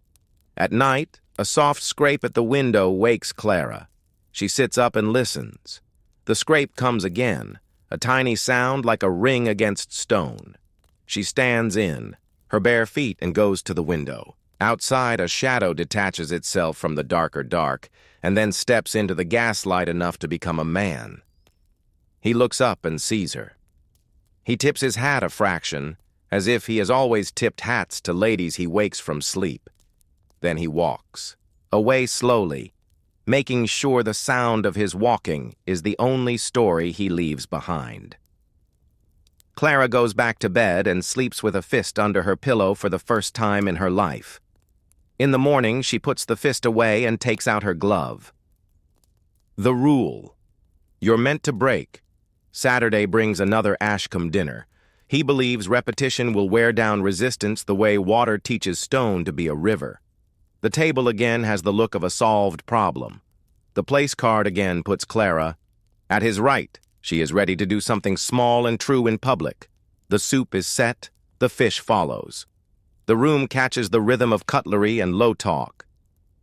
At night, a soft scrape at the window wakes Clara. She sits up and listens. The scrape comes again, a tiny sound like a ring against stone. She stands in, her bare feet, and goes to the window. Outside, a shadow detaches itself from the darker dark and then steps into the gaslight enough to become a man. He looks up and sees her. He tips his hat a fraction, as if he has always tipped hats to ladies he wakes from sleep. Then he walks, away slowly, making sure the sound of his walking is the only story he leaves behind. Clara goes back to bed and sleeps with a fist under her pillow for the first time in her life. In the morning, she puts the fist away and takes out her glove. The rule. You're meant to break. Saturday brings another Ashcombe dinner. He believes repetition will wear down resistance the way water teaches stone to be a river. The table again has the look of a solved problem. The place card again puts Clara at his right. She is ready to do something small and true in public. The soup is set, the fish follows. The room catches the rhythm of cutlery and low talk.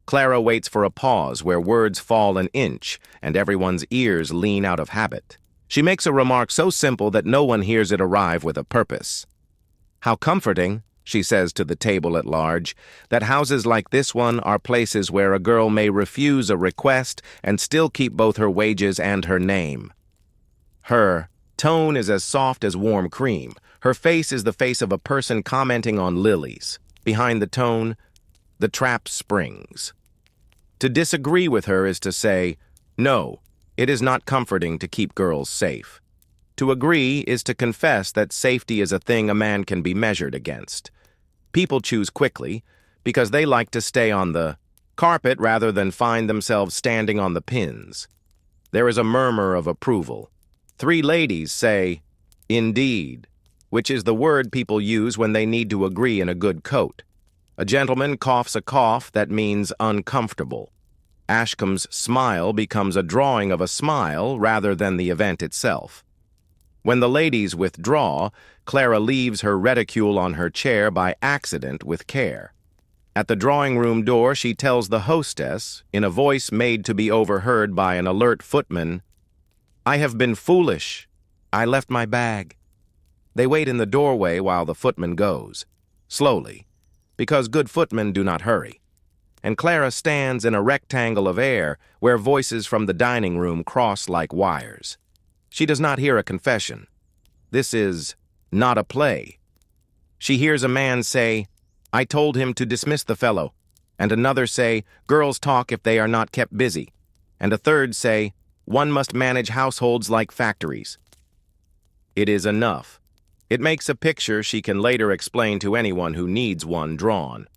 Clara waits for a pause where words fall an inch and everyone's ears lean out of habit. She makes a remark so simple that no one hears it arrive with a purpose. How comforting, she says to the table at large, that houses like this one are places where a girl may refuse a request and still keep both her wages and her name. Her tone is as soft as warm cream. Her face is the face of a person commenting on lilies. Behind the tone, the trap springs. To disagree with her is to say, no, it is not comforting to keep girls safe. To agree is to confess that safety is a thing a man can be measured against. People choose quickly because they like to stay on the carpet rather than find themselves standing on the pins. There is a murmur of approval. 3 ladies say, indeed, which is the word people use when they need to agree in a good coat. A gentleman coughs a cough that means uncomfortable. Ashcombe's smile becomes a drawing of a smile rather than the event itself. When the ladies withdraw, Clara leaves her reticule on her chair by accident with care. At the drawing-room door, she tells the hostess, in a voice made to be overheard by an alert footman, I have been foolish. I left my bag. They wait in the doorway while the footman goes, slowly, because good footmen do not hurry. And Clara stands in a rectangle of air where voices from the dining room cross like wires. She does not hear a confession. This is not a play. She hears a man say, I told him to dismiss the fellow, and another say, girls talk if they are not kept busy, and a third say, one must manage households like factories. It is enough. It makes a picture she can later explain to anyone who needs one drawn.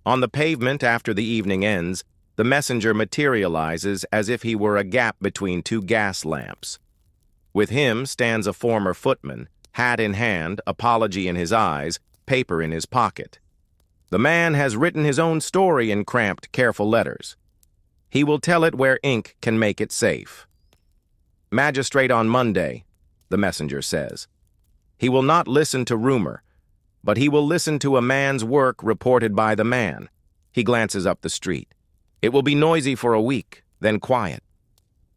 On the pavement after the evening ends, the messenger materializes as if he were a gap between 2 gas lamps. With him stands a former footman, hat in hand, apology in his eyes, paper in his pocket. The man has written his own story in cramped, careful letters. He will tell it where ink can make it safe. Magistrate on Monday, the messenger says. He will not listen to rumor, but he will listen to a man's work reported by the man. He glances up the street. It will be noisy for a week, then quiet.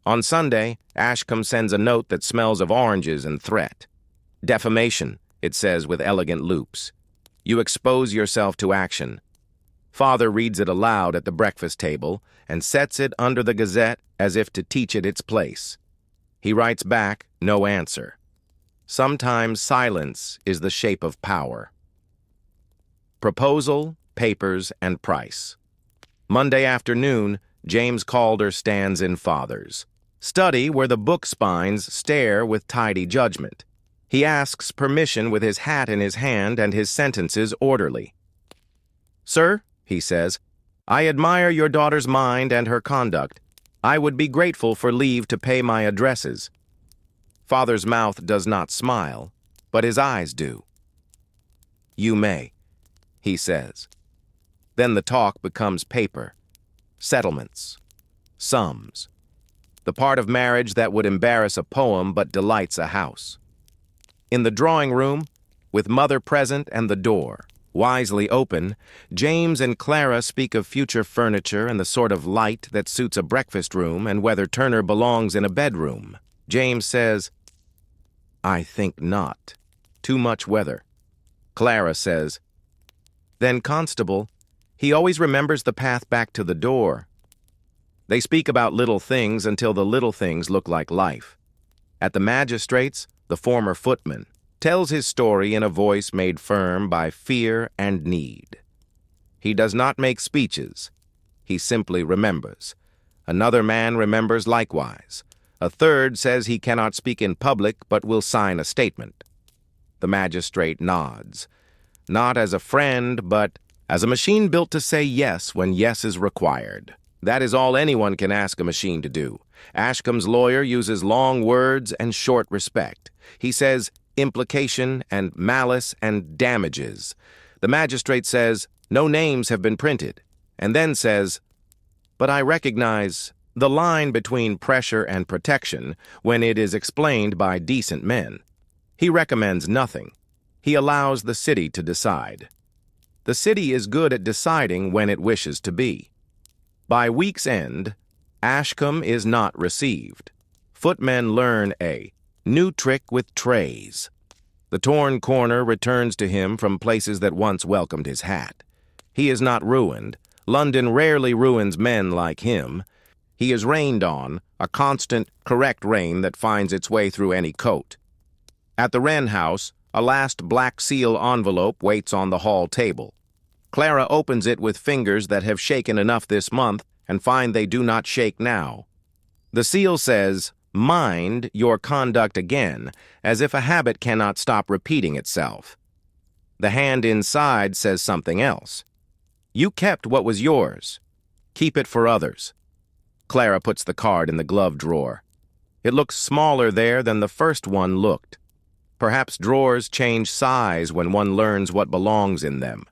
On Sunday, Ashcombe sends a note that smells of oranges and threat. Defamation, it says with elegant loops. You expose yourself to action. Father reads it aloud at the breakfast table and sets it under the Gazette as if to teach it its place. He writes back, no answer. Sometimes silence is the shape of power. Proposal, papers, and price. Monday afternoon, James Calder stands in Father's study where the book spines stare with tidy judgment. He asks permission with his hat in his hand and his sentences orderly. Sir, he says, I admire your daughter's mind and her conduct. I would be grateful for leave to pay my addresses. Father's mouth does not smile, but his eyes do. You may, he says. Then the talk becomes paper, settlements, sums, the part of marriage that would embarrass a poem but delights a house. In the drawing room, with mother present and the door wisely open, James and Clara speak of future furniture and the sort of light that suits a breakfast room and whether Turner belongs in a bedroom. James says, I think not. Too much weather. Clara says, then, Constable, he always remembers the path back to the door. They speak about little things until the little things look like life. At the magistrate's, the former footman tells his story in a voice made firm by fear and need. He does not make speeches. He simply remembers. Another man remembers likewise. A third says he cannot speak in public but will sign a statement. The magistrate nods. Not as a friend, but as a machine built to say yes when yes is required. That is all anyone can ask a machine to do. Ashcombe's lawyer uses long words and short respect. He says implication and malice and damages. The magistrate says no names have been printed, and then says, but I recognize the line between pressure and protection when it is explained by decent men. He recommends nothing. He allows the city to decide. The city is good at deciding when it wishes to be. By week's end, Ashcombe is not received. Footmen learn a new trick with trays. The torn corner returns to him from places that once welcomed his hat. He is not ruined. London rarely ruins men like him. He is rained on, a constant, correct rain that finds its way through any coat. At the Wren house, a last black seal envelope waits on the hall table. Clara opens it with fingers that have shaken enough this month and find they do not shake now. The seal says, mind your conduct again, as if a habit cannot stop repeating itself. The hand inside says something else. You kept what was yours. Keep it for others. Clara puts the card in the glove drawer. It looks smaller there than the first one looked. Perhaps drawers change size when one learns what belongs in them.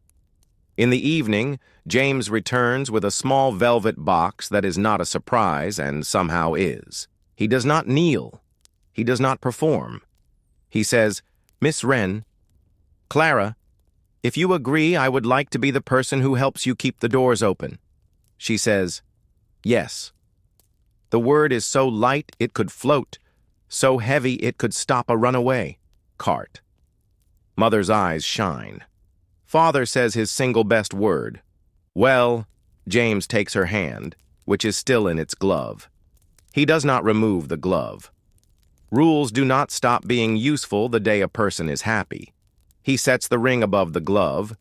In the evening, James returns with a small velvet box that is not a surprise and somehow is. He does not kneel. He does not perform. He says, Miss Wren, Clara, if you agree, I would like to be the person who helps you keep the doors open. She says, yes. The word is so light it could float, so heavy it could stop a runaway cart. Mother's eyes shine. Father says his single best word. Well, James takes her hand, which is still in its glove. He does not remove the glove. Rules do not stop being useful the day a person is happy. He sets the ring above the glove,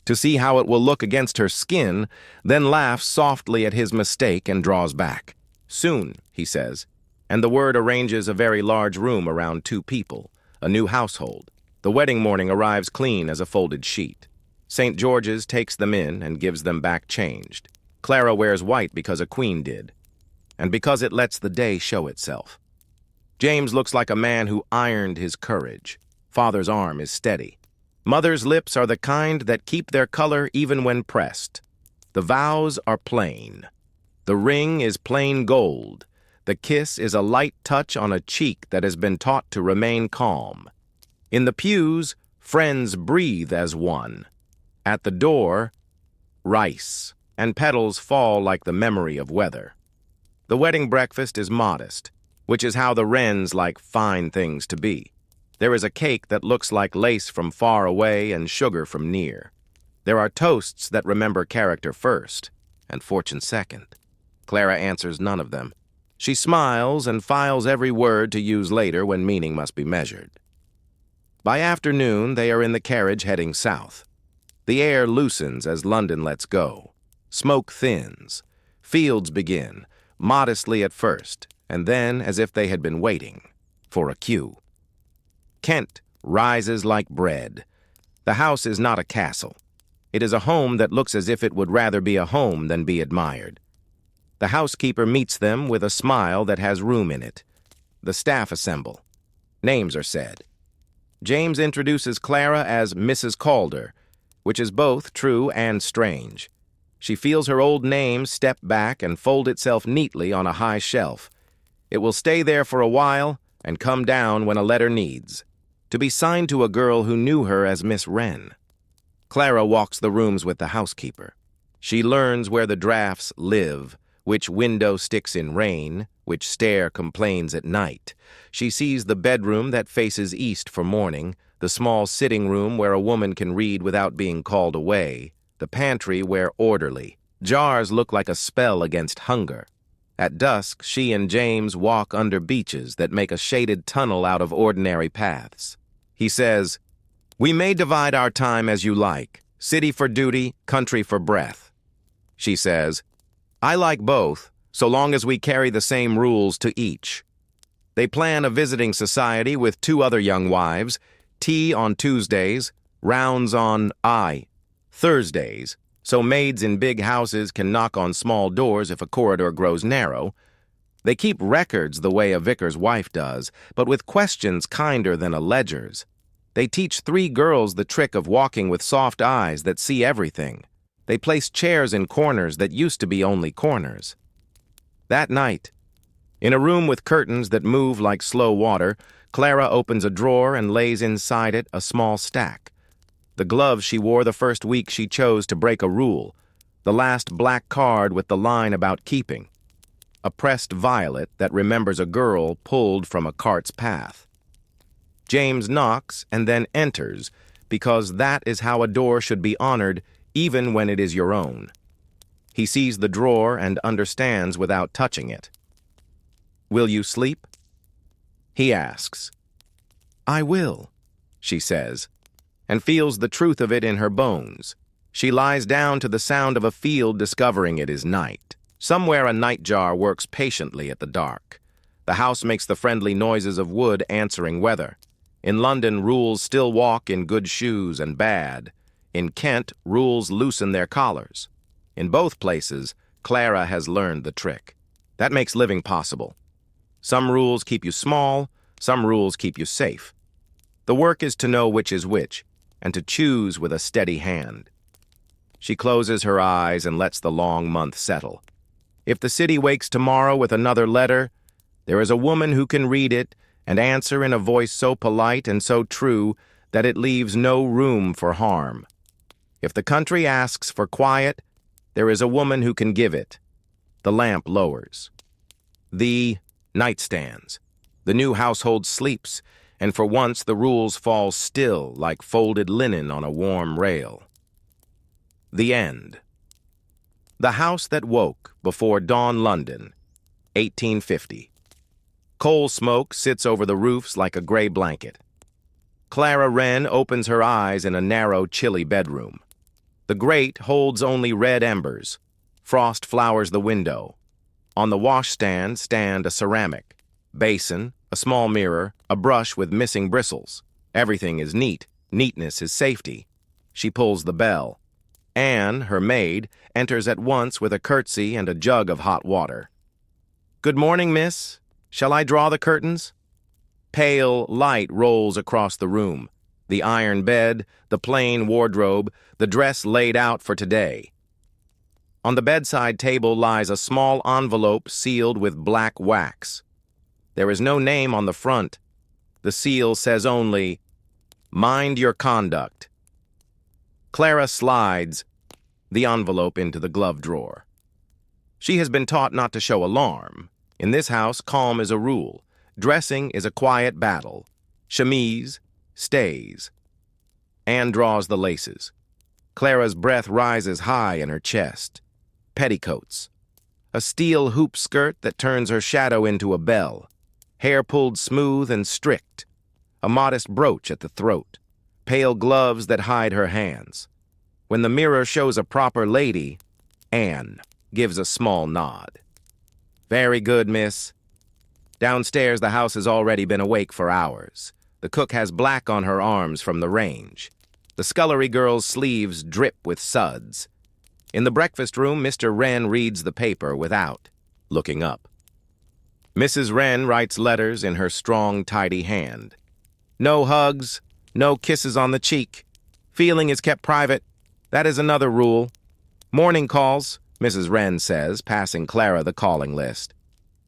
to see how it will look against her skin, then laughs softly at his mistake and draws back. Soon, he says, and the word arranges a very large room around two people, a new household. The wedding morning arrives clean as a folded sheet. St. George's takes them in and gives them back changed. Clara wears white because a queen did, and because it lets the day show itself. James looks like a man who ironed his courage. Father's arm is steady. Mother's lips are the kind that keep their color even when pressed. The vows are plain. The ring is plain gold. The kiss is a light touch on a cheek that has been taught to remain calm. In the pews, friends breathe as one. At the door, rice, and petals fall like the memory of weather. The wedding breakfast is modest, which is how the Wrens like fine things to be. There is a cake that looks like lace from far away and sugar from near. There are toasts that remember character first, and fortune second. Clara answers none of them. She smiles and files every word to use later when meaning must be measured. By afternoon, they are in the carriage heading south. The air loosens as London lets go. Smoke thins. Fields begin, modestly at first, and then as if they had been waiting for a cue. Kent rises like bread. The house is not a castle. It is a home that looks as if it would rather be a home than be admired. The housekeeper meets them with a smile that has room in it. The staff assemble. Names are said. James introduces Clara as Mrs. Calder, which is both true and strange. She feels her old name step back and fold itself neatly on a high shelf. It will stay there for a while and come down when a letter needs, to be signed to a girl who knew her as Miss Wren. Clara walks the rooms with the housekeeper. She learns where the drafts live, which window sticks in rain, which stair complains at night. She sees the bedroom that faces east for morning, the small sitting room where a woman can read without being called away, the pantry where orderly. Jars look like a spell against hunger. At dusk, she and James walk under beeches that make a shaded tunnel out of ordinary paths. He says, "We may divide our time as you like, city for duty, country for breath." She says, "I like both, so long as we carry the same rules to each." They plan a visiting society with two other young wives. tea on Tuesdays, rounds on Thursdays, so maids in big houses can knock on small doors if a corridor grows narrow. They keep records the way a vicar's wife does, but with questions kinder than a ledger's. They teach 3 girls the trick of walking with soft eyes that see everything. They place chairs in corners that used to be only corners. That night, in a room with curtains that move like slow water, Clara opens a drawer and lays inside it a small stack. The gloves she wore the first week she chose to break a rule, the last black card with the line about keeping, a pressed violet that remembers a girl pulled from a cart's path. James knocks and then enters, because that is how a door should be honored even when it is your own. He sees the drawer and understands without touching it. "Will you sleep?" he asks. "I will," she says, and feels the truth of it in her bones. She lies down to the sound of a field, discovering it is night. Somewhere a nightjar works patiently at the dark. The house makes the friendly noises of wood answering weather. In London, rules still walk in good shoes and bad. In Kent, rules loosen their collars. In both places, Clara has learned the trick. That makes living possible. Some rules keep you small, some rules keep you safe. The work is to know which is which, and to choose with a steady hand. She closes her eyes and lets the long month settle. If the city wakes tomorrow with another letter, there is a woman who can read it and answer in a voice so polite and so true that it leaves no room for harm. If the country asks for quiet, there is a woman who can give it. The lamp lowers. The night stands. The new household sleeps, and for once the rules fall still like folded linen on a warm rail. The end. The House That Woke Before Dawn, London, 1850. Coal smoke sits over the roofs like a gray blanket. Clara Wren opens her eyes in a narrow, chilly bedroom. The grate holds only red embers. Frost flowers the window. On the washstand stand a ceramic, basin, a small mirror, a brush with missing bristles. Everything is neat. Neatness is safety. She pulls the bell. Anne, her maid, enters at once with a curtsy and a jug of hot water. "Good morning, miss. Shall I draw the curtains?" Pale light rolls across the room. The iron bed, the plain wardrobe, the dress laid out for today. On the bedside table lies a small envelope sealed with black wax. There is no name on the front. The seal says only, "Mind your conduct." Clara slides the envelope into the glove drawer. She has been taught not to show alarm. In this house, calm is a rule. Dressing is a quiet battle. Chemise stays. Anne draws the laces. Clara's breath rises high in her chest. Petticoats. A steel hoop skirt that turns her shadow into a bell. Hair pulled smooth and strict. A modest brooch at the throat. Pale gloves that hide her hands. When the mirror shows a proper lady, Anne gives a small nod. "Very good, miss." Downstairs, the house has already been awake for hours. The cook has black on her arms from the range. The scullery girl's sleeves drip with suds. In the breakfast room, Mr. Wren reads the paper without looking up. Mrs. Wren writes letters in her strong, tidy hand. No hugs, no kisses on the cheek. Feeling is kept private. That is another rule. Morning calls, Mrs. Wren says, passing Clara the calling list.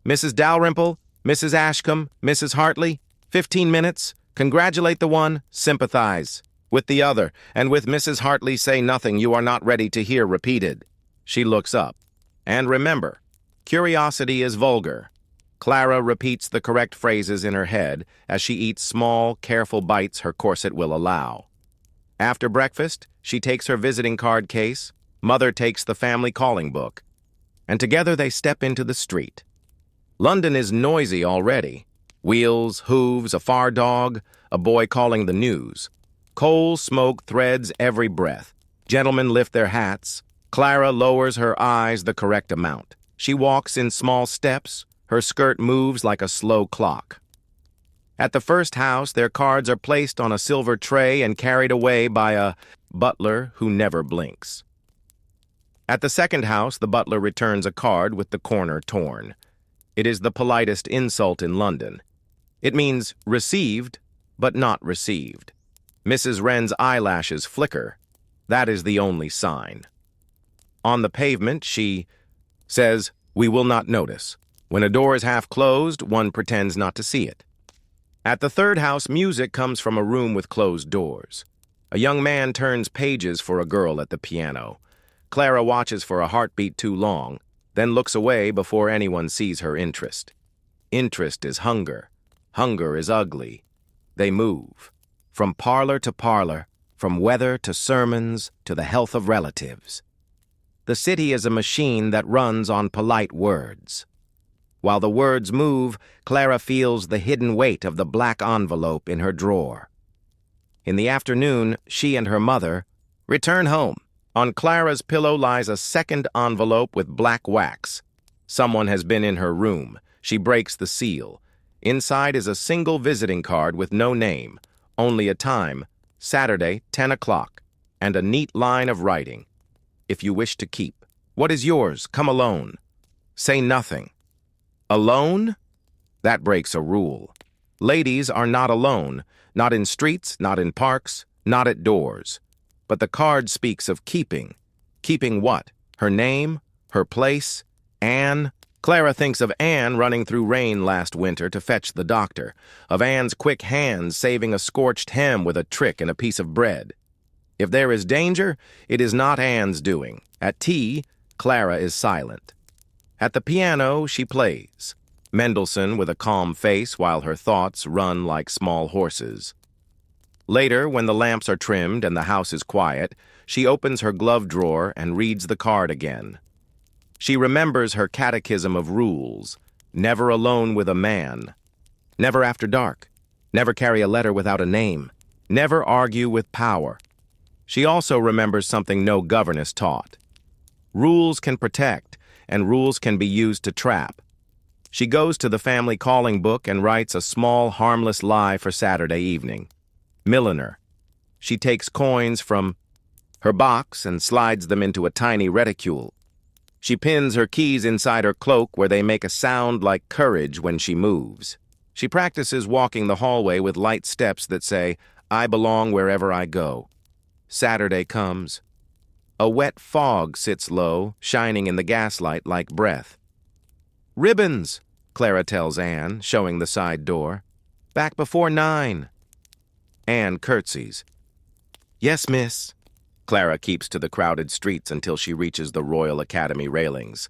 "Mrs. Dalrymple, Mrs. Ashcombe, Mrs. Hartley, 15 minutes. Congratulate the one, sympathize with the other, and with Mrs. Hartley say nothing you are not ready to hear repeated." She looks up. And remember, curiosity is vulgar. Clara repeats the correct phrases in her head as she eats small, careful bites her corset will allow. After breakfast, she takes her visiting card case, Mother takes the family calling book, and together they step into the street. London is noisy already. Wheels, hooves, a far dog, a boy calling the news. Coal smoke threads every breath. Gentlemen lift their hats. Clara lowers her eyes the correct amount. She walks in small steps. Her skirt moves like a slow clock. At the first house, their cards are placed on a silver tray and carried away by a butler who never blinks. At the second house, the butler returns a card with the corner torn. It is the politest insult in London. It means received, but not received. Mrs. Wren's eyelashes flicker. That is the only sign. On the pavement, she says, "We will not notice. When a door is half closed, one pretends not to see it." At the third house, music comes from a room with closed doors. A young man turns pages for a girl at the piano. Clara watches for a heartbeat too long, then looks away before anyone sees her interest. Interest is hunger. Hunger is ugly. They move. From parlor to parlor, from weather to sermons to the health of relatives. The city is a machine that runs on polite words. While the words move, Clara feels the hidden weight of the black envelope in her drawer. In the afternoon, she and her mother return home. On Clara's pillow lies a second envelope with black wax. Someone has been in her room. She breaks the seal. Inside is a single visiting card with no name, only a time, Saturday, 10 o'clock, and a neat line of writing. If you wish to keep. What is yours? Come alone. Say nothing. Alone? That breaks a rule. Ladies are not alone, not in streets, not in parks, not at doors. But the card speaks of keeping. Keeping what? Her name? Her place? Anne? Clara thinks of Anne running through rain last winter to fetch the doctor, of Anne's quick hands saving a scorched hem with a trick and a piece of bread. If there is danger, it is not Anne's doing. At tea, Clara is silent. At the piano, she plays. Mendelssohn with a calm face while her thoughts run like small horses. Later, when the lamps are trimmed and the house is quiet, she opens her glove drawer and reads the card again. She remembers her catechism of rules. Never alone with a man. Never after dark. Never carry a letter without a name. Never argue with power. She also remembers something no governess taught. Rules can protect, and rules can be used to trap. She goes to the family calling book and writes a small, harmless lie for Saturday evening. Milliner. She takes coins from her box and slides them into a tiny reticule. She pins her keys inside her cloak where they make a sound like courage when she moves. She practices walking the hallway with light steps that say, "I belong wherever I go." Saturday comes. A wet fog sits low, shining in the gaslight like breath. "Ribbons," Clara tells Anne, showing the side door. "Back before 9. Anne curtsies. "Yes, miss." Clara keeps to the crowded streets until she reaches the Royal Academy railings.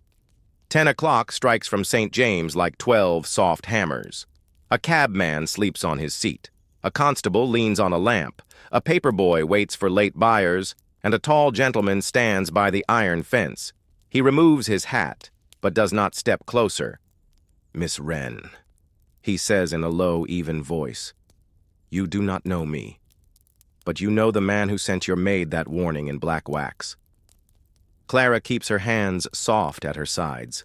10 o'clock strikes from St. James like 12 soft hammers. A cabman sleeps on his seat. A constable leans on a lamp. A paper boy waits for late buyers, and a tall gentleman stands by the iron fence. He removes his hat, but does not step closer. "Miss Wren," he says in a low, even voice. "You do not know me, but you know the man who sent your maid that warning in black wax." Clara keeps her hands soft at her sides.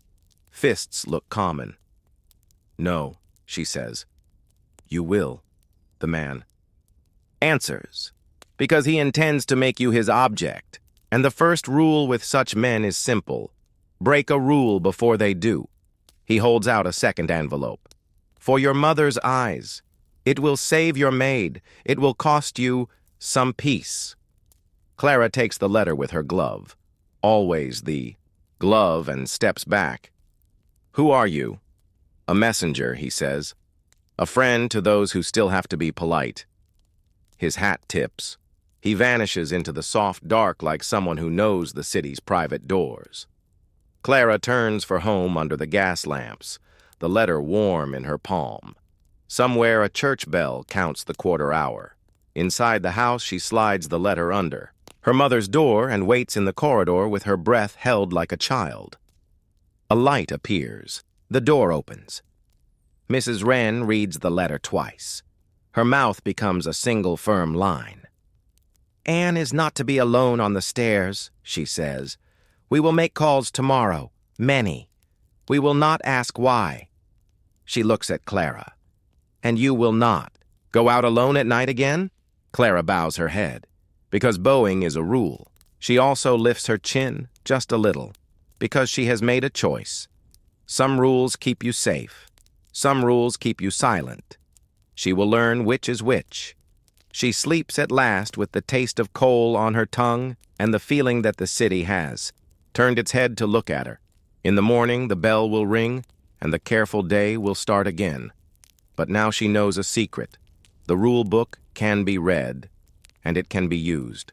Fists look common. "No," she says. "You will," the man answers, because he intends to make you his object, and the first rule with such men is simple. Break a rule before they do. He holds out a second envelope. "For your mother's eyes. It will save your maid. It will cost you some peace." Clara takes the letter with her glove. Always the glove, and steps back. "Who are you?" "A messenger," he says. "A friend to those who still have to be polite." His hat tips. He vanishes into the soft dark like someone who knows the city's private doors. Clara turns for home under the gas lamps, the letter warm in her palm. Somewhere a church bell counts the quarter hour. Inside the house, she slides the letter under her mother's door and waits in the corridor with her breath held like a child. A light appears. The door opens. Mrs. Wren reads the letter twice. Her mouth becomes a single firm line. "Anne is not to be alone on the stairs," she says. "We will make calls tomorrow, many. We will not ask why." She looks at Clara. And you will not. Go out alone at night again? Clara bows her head. Because bowing is a rule. She also lifts her chin, just a little, because she has made a choice. Some rules keep you safe. Some rules keep you silent. She will learn which is which. She sleeps at last with the taste of coal on her tongue and the feeling that the city has turned its head to look at her. In the morning, the bell will ring, and the careful day will start again. But now she knows a secret. The rule book can be read, and it can be used.